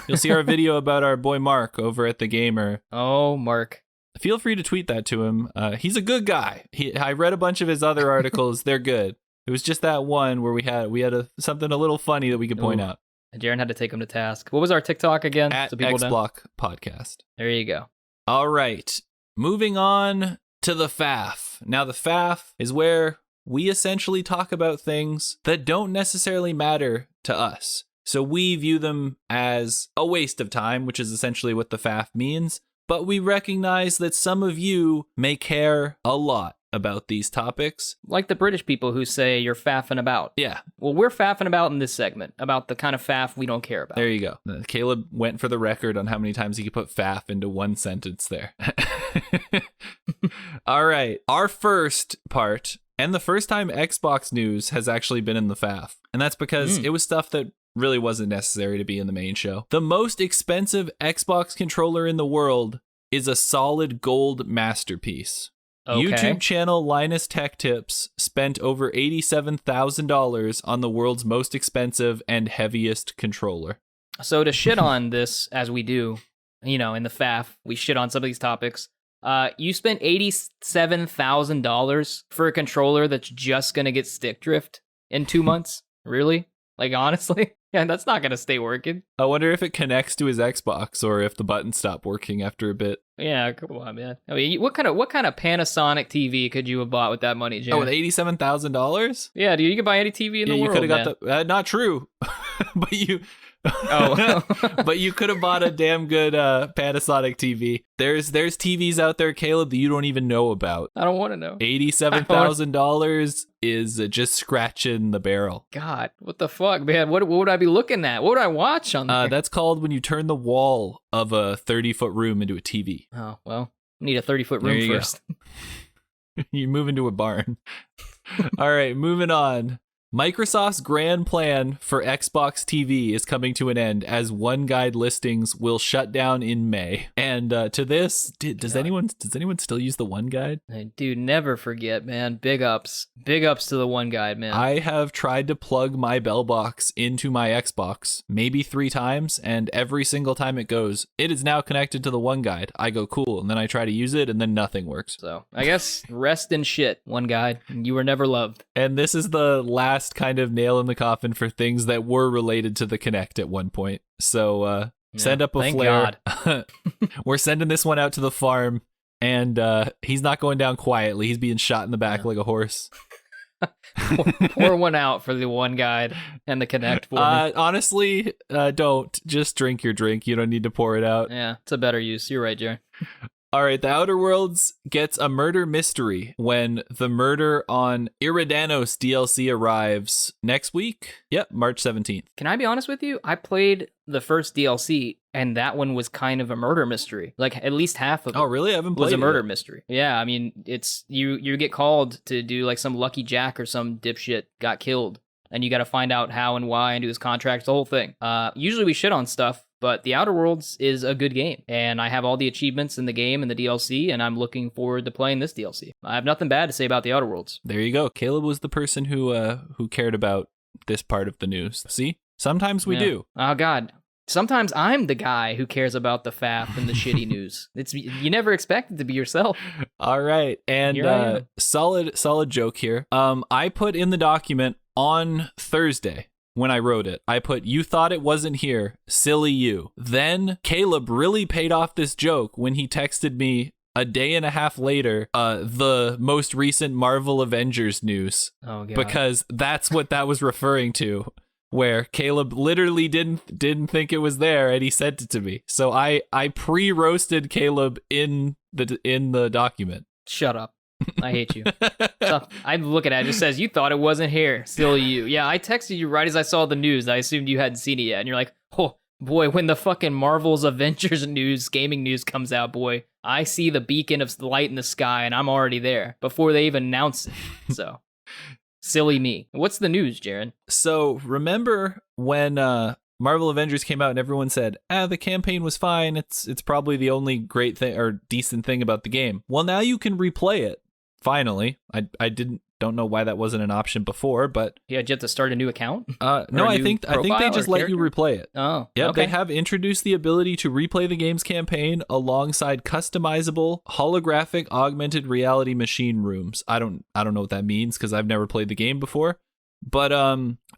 video about our boy Mark over at The Gamer. Oh, Mark. Feel free to tweet that to him. He's a good guy. I read a bunch of his other articles. They're good. It was just that one where we had something a little funny that we could point out. Jaren had to take him to task. What was our TikTok again? At XBlock Podcast. There you go. All right. Moving on to the FAF. Now, the FAF is where we essentially talk about things that don't necessarily matter to us. So we view them as a waste of time, which is essentially what the FAF means. But we recognize that some of you may care a lot about these topics. Like the British people who say you're faffing about. Yeah. Well, we're faffing about in this segment, about the kind of faff we don't care about. There you go. Caleb went for the record on how many times he could put faff into one sentence there. All right. Our first part, and the first time Xbox news has actually been in the FAF. And that's because it was stuff that really wasn't necessary to be in the main show. The most expensive Xbox controller in the world is a solid gold masterpiece. Okay. YouTube channel Linus Tech Tips spent over $87,000 on the world's most expensive and heaviest controller. So to shit on this, as we do, in the FAF, we shit on some of these topics. You spent $87,000 for a controller that's just gonna get stick drift in 2 months? Really? Like, honestly? Yeah, that's not gonna stay working. I wonder if it connects to his Xbox or if the buttons stop working after a bit. Yeah, come on, man. I mean, what kind of Panasonic TV could you have bought with that money, Jay? Oh, with $87,000? Yeah, dude, you could buy any TV in the world. You could have got the. Not true, but you. Oh, but you could have bought a damn good Panasonic TV. There's TVs out there, Caleb, that you don't even know about. I don't want to know. $87,000 is just scratching the barrel. God, what the fuck, man? What would I be looking at? What would I watch on there? That's called when you turn the wall of a 30-foot room into a TV. Oh, well, need a 30-foot room first. You move into a barn. All right, moving on. Microsoft's grand plan for Xbox TV is coming to an end as One Guide listings will shut down in May. And to this, does anyone still use the One Guide? Dude, never forget, man. Big ups to the One Guide, man. I have tried to plug my bell box into my Xbox maybe 3 times, and every single time it goes, it is now connected to the One Guide. I go, cool, and then I try to use it, and then nothing works. So I guess rest in shit, One Guide. You were never loved. And this is the last kind of nail in the coffin for things that were related to the Kinect at one point. So send up a thank flare. God. We're sending this one out to the farm, and he's not going down quietly. He's being shot in the back like a horse. Pour one out for the One Guide and the Kinect for me. Honestly, don't. Just drink your drink. You don't need to pour it out. Yeah, it's a better use. You're right, Jerry. All right, The Outer Worlds gets a murder mystery when the Murder on Iridanos DLC arrives next week. Yep, March 17th. Can I be honest with you? I played the first DLC, and that one was kind of a murder mystery. Like, at least half of it. Oh, really? I haven't played was a murder it. mystery. Yeah, I mean, it's you get called to do like some Lucky Jack or some dipshit got killed, and you got to find out how and why and do his contracts, the whole thing. Usually we shit on stuff, but The Outer Worlds is a good game, and I have all the achievements in the game and the DLC, and I'm looking forward to playing this DLC. I have nothing bad to say about The Outer Worlds. There you go. Caleb was the person who cared about this part of the news. See? Sometimes we do. Oh, God. Sometimes I'm the guy who cares about the faff and the shitty news. You never expect it to be yourself. All right. And solid joke here. I put in the document on Thursday when I wrote it. I put, "You thought it wasn't here. Silly you." Then Caleb really paid off this joke when he texted me a day and a half later the most recent Marvel Avengers news. Oh, God. Because that's what that was referring to. Where Caleb literally didn't think it was there, and he sent it to me. So I pre-roasted Caleb in the document. Shut up. I hate you. So I look at it, it just says, "You thought it wasn't here. Still you." Yeah, I texted you right as I saw the news. I assumed you hadn't seen it yet. And you're like, "Oh, boy, when the fucking Marvel's Avengers news, gaming news comes out, boy, I see the beacon of light in the sky, and I'm already there before they even announce it." So... silly me. What's the news, Jaron? So remember when Marvel Avengers came out and everyone said, the campaign was fine. It's probably the only great thing or decent thing about the game. Well, now you can replay it. Finally. I don't know why that wasn't an option before, but yeah, did you have to start a new account? No, I think they just let you replay it. Oh, yeah. Okay. They have introduced the ability to replay the game's campaign alongside customizable holographic augmented reality machine rooms. I don't know what that means because I've never played the game before, but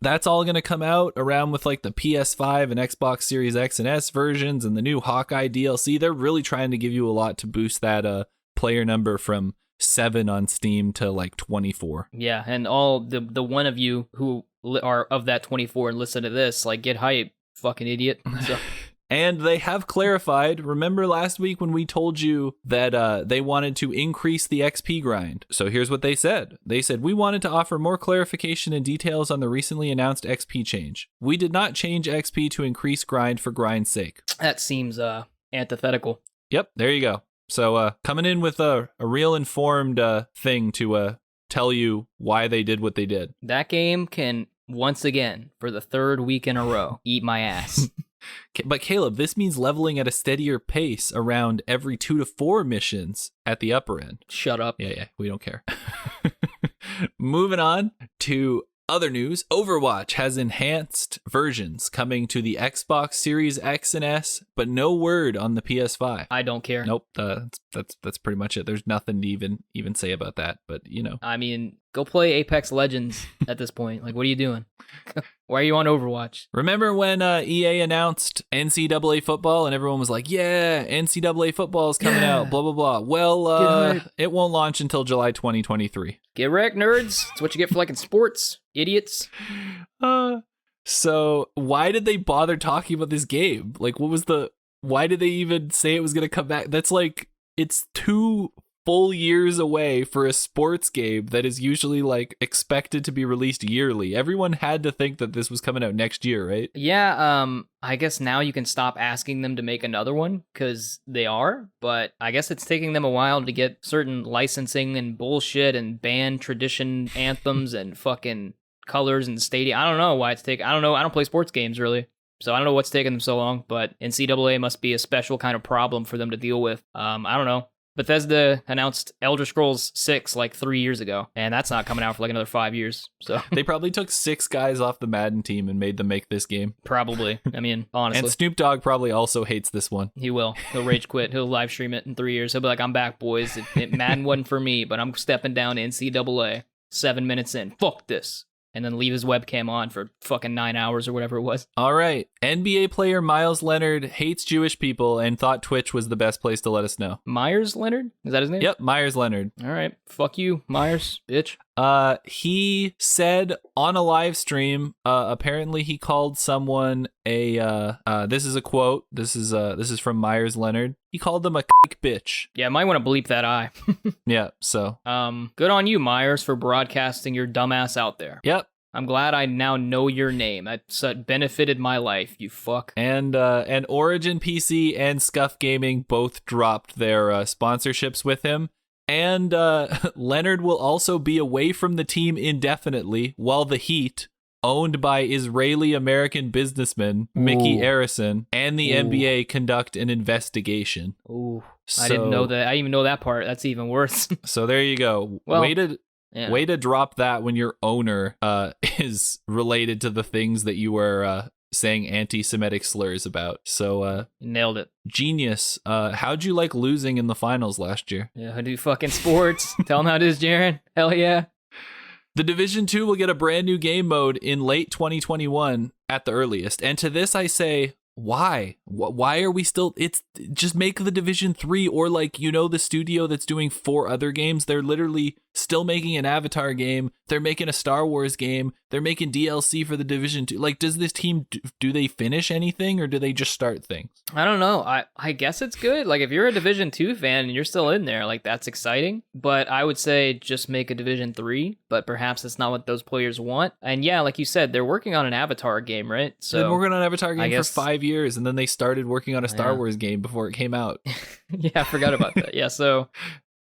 that's all going to come out around with like the PS5 and Xbox Series X and S versions and the new Hawkeye DLC. They're really trying to give you a lot to boost that player number from 7 on Steam to like 24. Yeah, and all the one of you who are of that 24 and listen to this, like, get hype, fucking idiot. So. And they have clarified, remember last week when we told you that they wanted to increase the XP grind? So here's what they said. They said, "We wanted to offer more clarification and details on the recently announced XP change. We did not change XP to increase grind for grind's sake." That seems antithetical. Yep, there you go. So coming in with a real informed thing to tell you why they did what they did. That game can, once again, for the third week in a row, eat my ass. But Caleb, this means leveling at a steadier pace around every 2 to 4 missions at the upper end. Shut up. Yeah, we don't care. Moving on to other news, Overwatch has enhanced versions coming to the Xbox Series X and S, but no word on the PS5. I don't care. Nope, that's pretty much it. There's nothing to even say about that, but you know. I mean, go play Apex Legends at this point. Like, what are you doing? Why are you on Overwatch? Remember when EA announced NCAA football and everyone was like, yeah, NCAA football is coming out, blah, blah, blah. Well, it won't launch until July 2023. Get wrecked, nerds. It's what you get for liking sports, idiots. So why did they bother talking about this game? Like, why did they even say it was going to come back? That's like, it's 2 full years away for a sports game that is usually like expected to be released yearly. Everyone had to think that this was coming out next year, right? Yeah, I guess now you can stop asking them to make another one because they are, but I guess it's taking them a while to get certain licensing and bullshit and band tradition anthems and fucking colors and stadium. I don't know why it's taking. I don't know. I don't play sports games really. So I don't know what's taking them so long, but NCAA must be a special kind of problem for them to deal with. I don't know. Bethesda announced Elder Scrolls 6 like 3 years ago, and that's not coming out for like another 5 years. So they probably took 6 guys off the Madden team and made them make this game. Probably. I mean, honestly. And Snoop Dogg probably also hates this one. He will. He'll rage quit. He'll live stream it in 3 years. He'll be like, I'm back, boys. Madden wasn't for me, but I'm stepping down to NCAA 7 minutes in. Fuck this. And then leave his webcam on for fucking 9 hours or whatever it was. All right. NBA player Miles Leonard hates Jewish people and thought Twitch was the best place to let us know. Myers Leonard? Is that his name? Yep, Myers Leonard. All right. Fuck you, Myers, bitch. He said on a live stream, apparently he called someone this is a quote. This is from Myers Leonard. He called them a bitch. Yeah, might want to bleep that I. Yeah, so. Good on you, Myers, for broadcasting your dumbass out there. Yep. I'm glad I now know your name. That benefited my life, you fuck. And Origin PC and Scuff Gaming both dropped their sponsorships with him. And Leonard will also be away from the team indefinitely while the Heat, owned by Israeli-American businessman Mickey Arison, and the NBA conduct an investigation. Ooh, I didn't know that. I didn't even know that part. That's even worse. So there you go. Well, way to drop that when your owner is related to the things that you were saying anti-Semitic slurs about. So nailed it. Genius. How'd you like losing in the finals last year? Yeah, I do fucking sports. Tell them how it is, Jaren. Hell yeah. The Division 2 will get a brand new game mode in late 2021 at the earliest. And to this I say, why? Why are we still... It's just make the Division 3 or like, you know, the studio that's doing 4 other games. They're literally still making an Avatar game. They're making a Star Wars game. They're making DLC for the Division 2. Like, does this team, do they finish anything or do they just start things? I don't know. I guess it's good. Like, if you're a Division 2 fan and you're still in there, like, that's exciting. But I would say just make a Division 3, but perhaps that's not what those players want. And yeah, like you said, they're working on an Avatar game, right? So they've been working on an Avatar game for 5 years, and then they started working on a Star Wars game before it came out. Yeah, I forgot about that. Yeah, so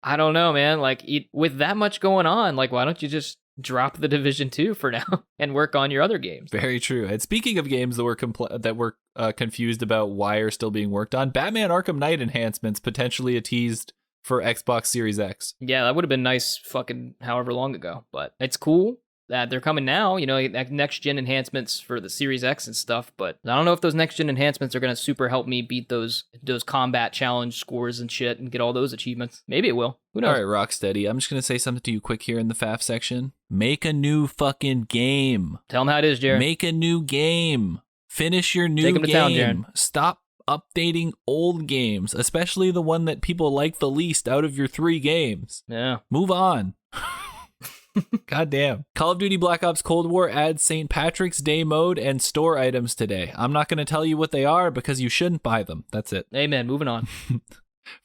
I don't know, man. Like, with that much going on, like, why don't you just drop the Division 2 for now and work on your other games? Very true. And speaking of games that were confused about why are still being worked on, Batman Arkham Knight enhancements potentially teased for Xbox Series X. Yeah, that would have been nice fucking however long ago, but it's cool that they're coming now, you know, next gen enhancements for the Series X and stuff, but I don't know if those next gen enhancements are going to super help me beat those combat challenge scores and shit and get all those achievements. Maybe it will. Who knows? All right, Rocksteady, I'm just going to say something to you quick here in the FAF section. Make a new fucking game. Tell them how it is, Jared. Make a new game. Finish your new Take them game. To town, Jared. Stop updating old games, especially the one that people like the least out of your 3 games. Yeah. Move on. God damn. Call of Duty Black Ops Cold War adds St. Patrick's Day mode and store items today. I'm not going to tell you what they are because you shouldn't buy them. That's it. Amen. Moving on.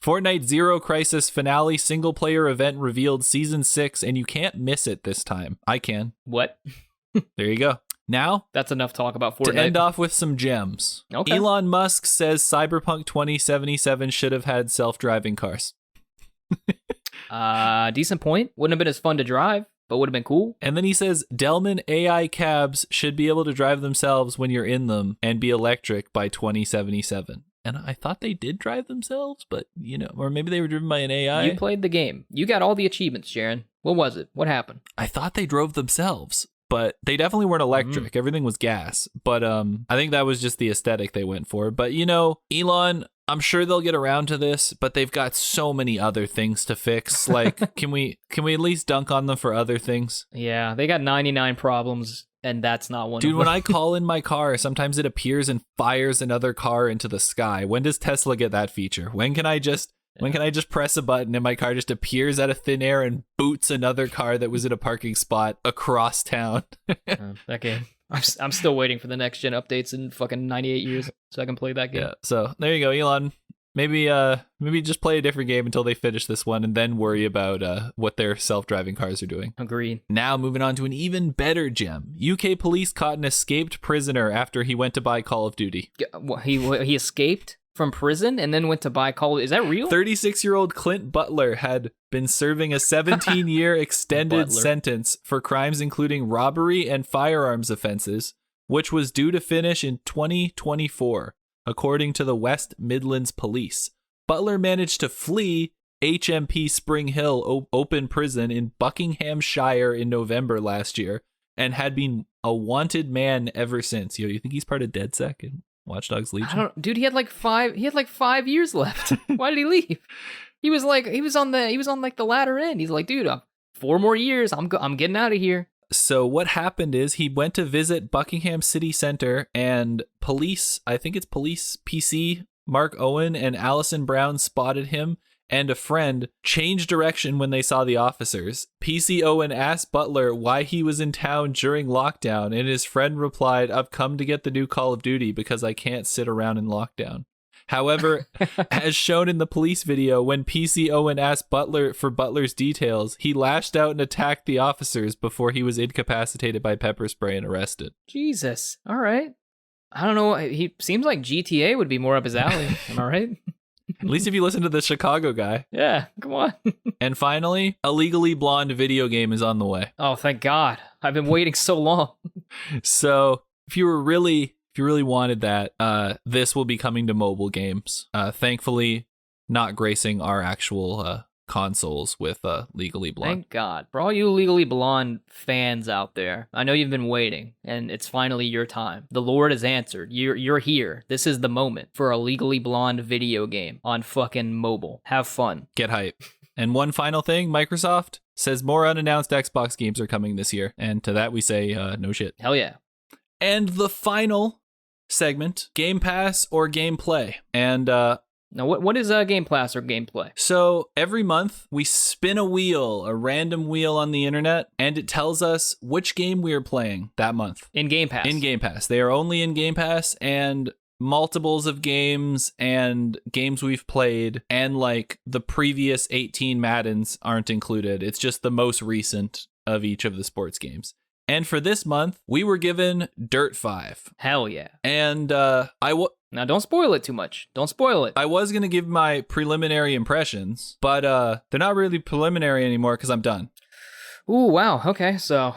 Fortnite Zero Crisis finale single player event revealed season 6, and you can't miss it this time. I can. What? There you go. Now, That's enough talk about Fortnite. to end off with some gems. Okay. Elon Musk says Cyberpunk 2077 should have had self-driving cars. Decent point. Wouldn't have been as fun to drive, but would have been cool. And then he says Delman AI cabs should be able to drive themselves when you're in them and be electric by 2077. And I thought they did drive themselves, but, or maybe they were driven by an AI. You played the game. You got all the achievements, Jaron. What was it? What happened? I thought they drove themselves, but they definitely weren't electric. Everything was gas. But I think that was just the aesthetic they went for. But, Elon, I'm sure they'll get around to this, but they've got so many other things to fix. Like, can we at least dunk on them for other things? Yeah, they got 99 problems, and that's not one Dude, of when them. I call in my car, sometimes it appears and fires another car into the sky. When does Tesla get that feature? When can I just press a button and my car just appears out of thin air and boots another car that was in a parking spot across town? That game. I'm still waiting for the next gen updates in fucking 98 years so I can play that game. Yeah. So there you go, Elon. Maybe just play a different game until they finish this one and then worry about what their self-driving cars are doing. Agreed. Now moving on to an even better gem. UK police caught an escaped prisoner after he went to buy Call of Duty. He escaped from prison and then went to buy Call of... Is that real? 36-year-old Clint Butler had been serving a 17-year extended sentence for crimes including robbery and firearms offenses, which was due to finish in 2024, according to the West Midlands Police. Butler managed to flee HMP Spring Hill Open Prison in Buckinghamshire in November last year and had been a wanted man ever since. You think he's part of DedSec and Watch Dogs Legion? Dude, he had like 5 years left. Why did he leave? He was on the latter end. He's like, dude, 4 more years. I'm getting out of here. So what happened is he went to visit Buckingham City Centre and police PC, Mark Owen and Allison Brown spotted him and a friend changed direction when they saw the officers. PC Owen asked Butler why he was in town during lockdown and his friend replied, "I've come to get the new Call of Duty because I can't sit around in lockdown." However, as shown in the police video, when PC Owen asked Butler for Butler's details, he lashed out and attacked the officers before he was incapacitated by pepper spray and arrested. Jesus. All right. I don't know. He seems like GTA would be more up his alley. Am I right? At least if you listen to the Chicago guy. Yeah, come on. And finally, a Legally Blonde video game is on the way. Oh, thank God. I've been waiting so long. So if you really wanted that, this will be coming to mobile games. Thankfully, not gracing our actual consoles with Legally Blonde. Thank God. For all you Legally Blonde fans out there, I know you've been waiting, and it's finally your time. The Lord has answered. You're here. This is the moment for a Legally Blonde video game on fucking mobile. Have fun. Get hype. And one final thing, Microsoft says more unannounced Xbox games are coming this year. And to that we say, no shit. Hell yeah. And the final segment, Game Pass or Gameplay. And now, what is Game Pass or Gameplay? So every month we spin a random wheel on the internet, and it tells us which game we are playing that month. In Game Pass. In Game Pass. They are only in Game Pass, and multiples of games and games we've played and like the previous 18 Maddens aren't included. It's just the most recent of each of the sports games. And for this month, we were given Dirt 5. Hell yeah. And Now, don't spoil it too much. Don't spoil it. I was going to give my preliminary impressions, but they're not really preliminary anymore because I'm done. Ooh, wow. Okay, so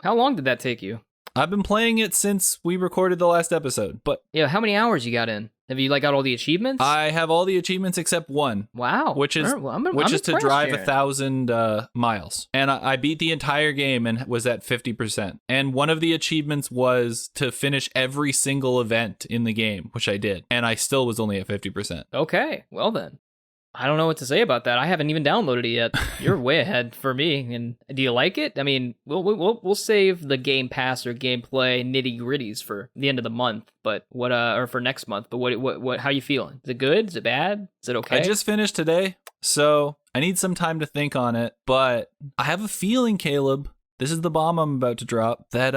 how long did that take you? I've been playing it since we recorded the last episode, but... Yeah, how many hours you got in? Have you got all the achievements? I have all the achievements except one. Wow. Which is I'm to drive here. 1,000 miles. And I beat the entire game and was at 50%. And one of the achievements was to finish every single event in the game, which I did. And I still was only at 50%. Okay, well then. I don't know what to say about that. I haven't even downloaded it yet. You're way ahead for me. And do you like it? I mean, we'll save the Game Pass or Gameplay nitty gritties for the end of the month, but or for next month. But what? How you feeling? Is it good? Is it bad? Is it okay? I just finished today, so I need some time to think on it. But I have a feeling, Caleb, this is the bomb I'm about to drop. That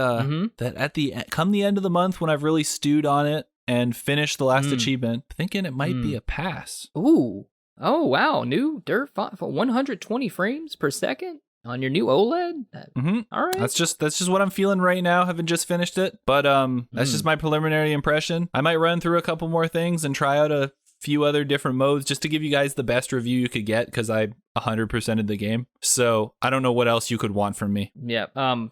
that at the end of the month when I've really stewed on it and finished the last achievement, thinking it might be a pass. Ooh. Oh, wow. New Dirt 5, 120 frames per second? On your new OLED? All right. That's just what I'm feeling right now. Haven't just finished it, but that's just my preliminary impression. I might run through a couple more things and try out a few other different modes just to give you guys the best review you could get, because I 100%ed the game. So I don't know what else you could want from me. Yeah.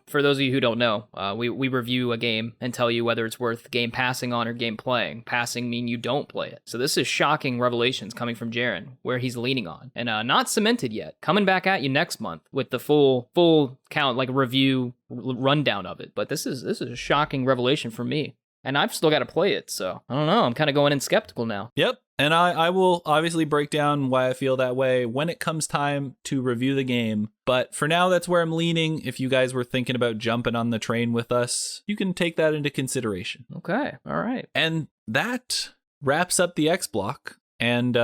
For those of you who don't know, we review a game and tell you whether it's worth game passing on or game playing. Passing mean you don't play it. So this is shocking revelations coming from Jaren, where he's leaning on, and not cemented yet. Coming back at you next month with the full count, like review rundown of it. But this is a shocking revelation for me. And I've still got to play it, so I don't know. I'm kind of going in skeptical now. Yep. And I will obviously break down why I feel that way when it comes time to review the game. But for now, that's where I'm leaning. If you guys were thinking about jumping on the train with us, you can take that into consideration. Okay. All right. And that wraps up the X Block. And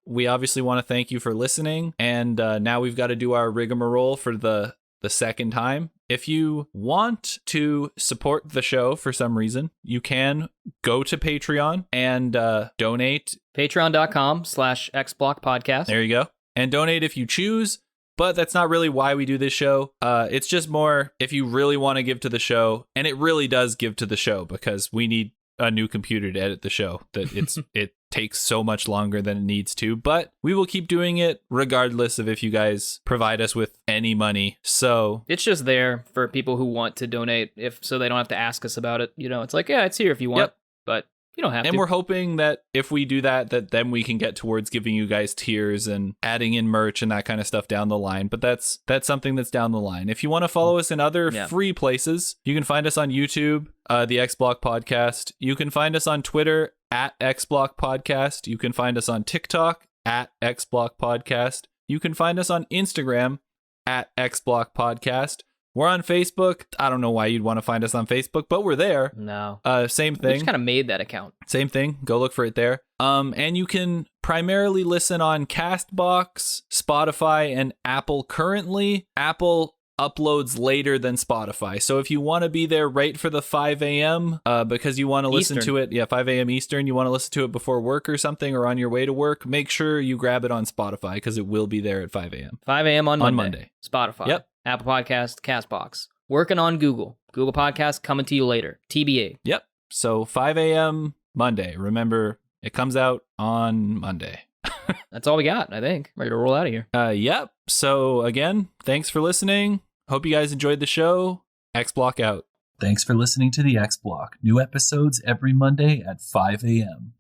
we obviously want to thank you for listening. And now we've got to do our rigmarole for the second time. If you want to support the show for some reason, you can go to Patreon and donate. Patreon.com/xblockpodcast. There you go. And donate if you choose. But that's not really why we do this show. It's just more if you really want to give to the show. And it really does give to the show, because we need a new computer to edit the show. That it takes so much longer than it needs to, but we will keep doing it regardless of if you guys provide us with any money. So it's just there for people who want to donate, so they don't have to ask us about it. You know, it's like, yeah, it's here if you want, but you don't have to. And we're hoping that if we do that then we can get towards giving you guys tiers and adding in merch and that kind of stuff down the line. But that's something that's down the line. If you want to follow us in other free places, you can find us on YouTube, the X Block Podcast. You can find us on Twitter at X Block Podcast. You can find us on TikTok at X Block Podcast. You can find us on Instagram at X Block Podcast. We're on Facebook. I don't know why you'd want to find us on Facebook, but we're there. No. Same thing. We just kind of made that account. Same thing. Go look for it there. And you can primarily listen on Castbox, Spotify, and Apple currently. Apple uploads later than Spotify. So if you want to be there right for the 5 a.m. Because you want to listen to it, 5 a.m. Eastern, you want to listen to it before work or something, or on your way to work, make sure you grab it on Spotify, because it will be there at 5 a.m. 5 a.m. on Monday. Spotify. Yep. Apple Podcast, Castbox. Working on Google. Google Podcast coming to you later. TBA. Yep. So 5 a.m. Monday. Remember, it comes out on Monday. That's all we got, I think. Ready to roll out of here. Yep. So again, thanks for listening. Hope you guys enjoyed the show. X Block out. Thanks for listening to the X Block. New episodes every Monday at 5 a.m.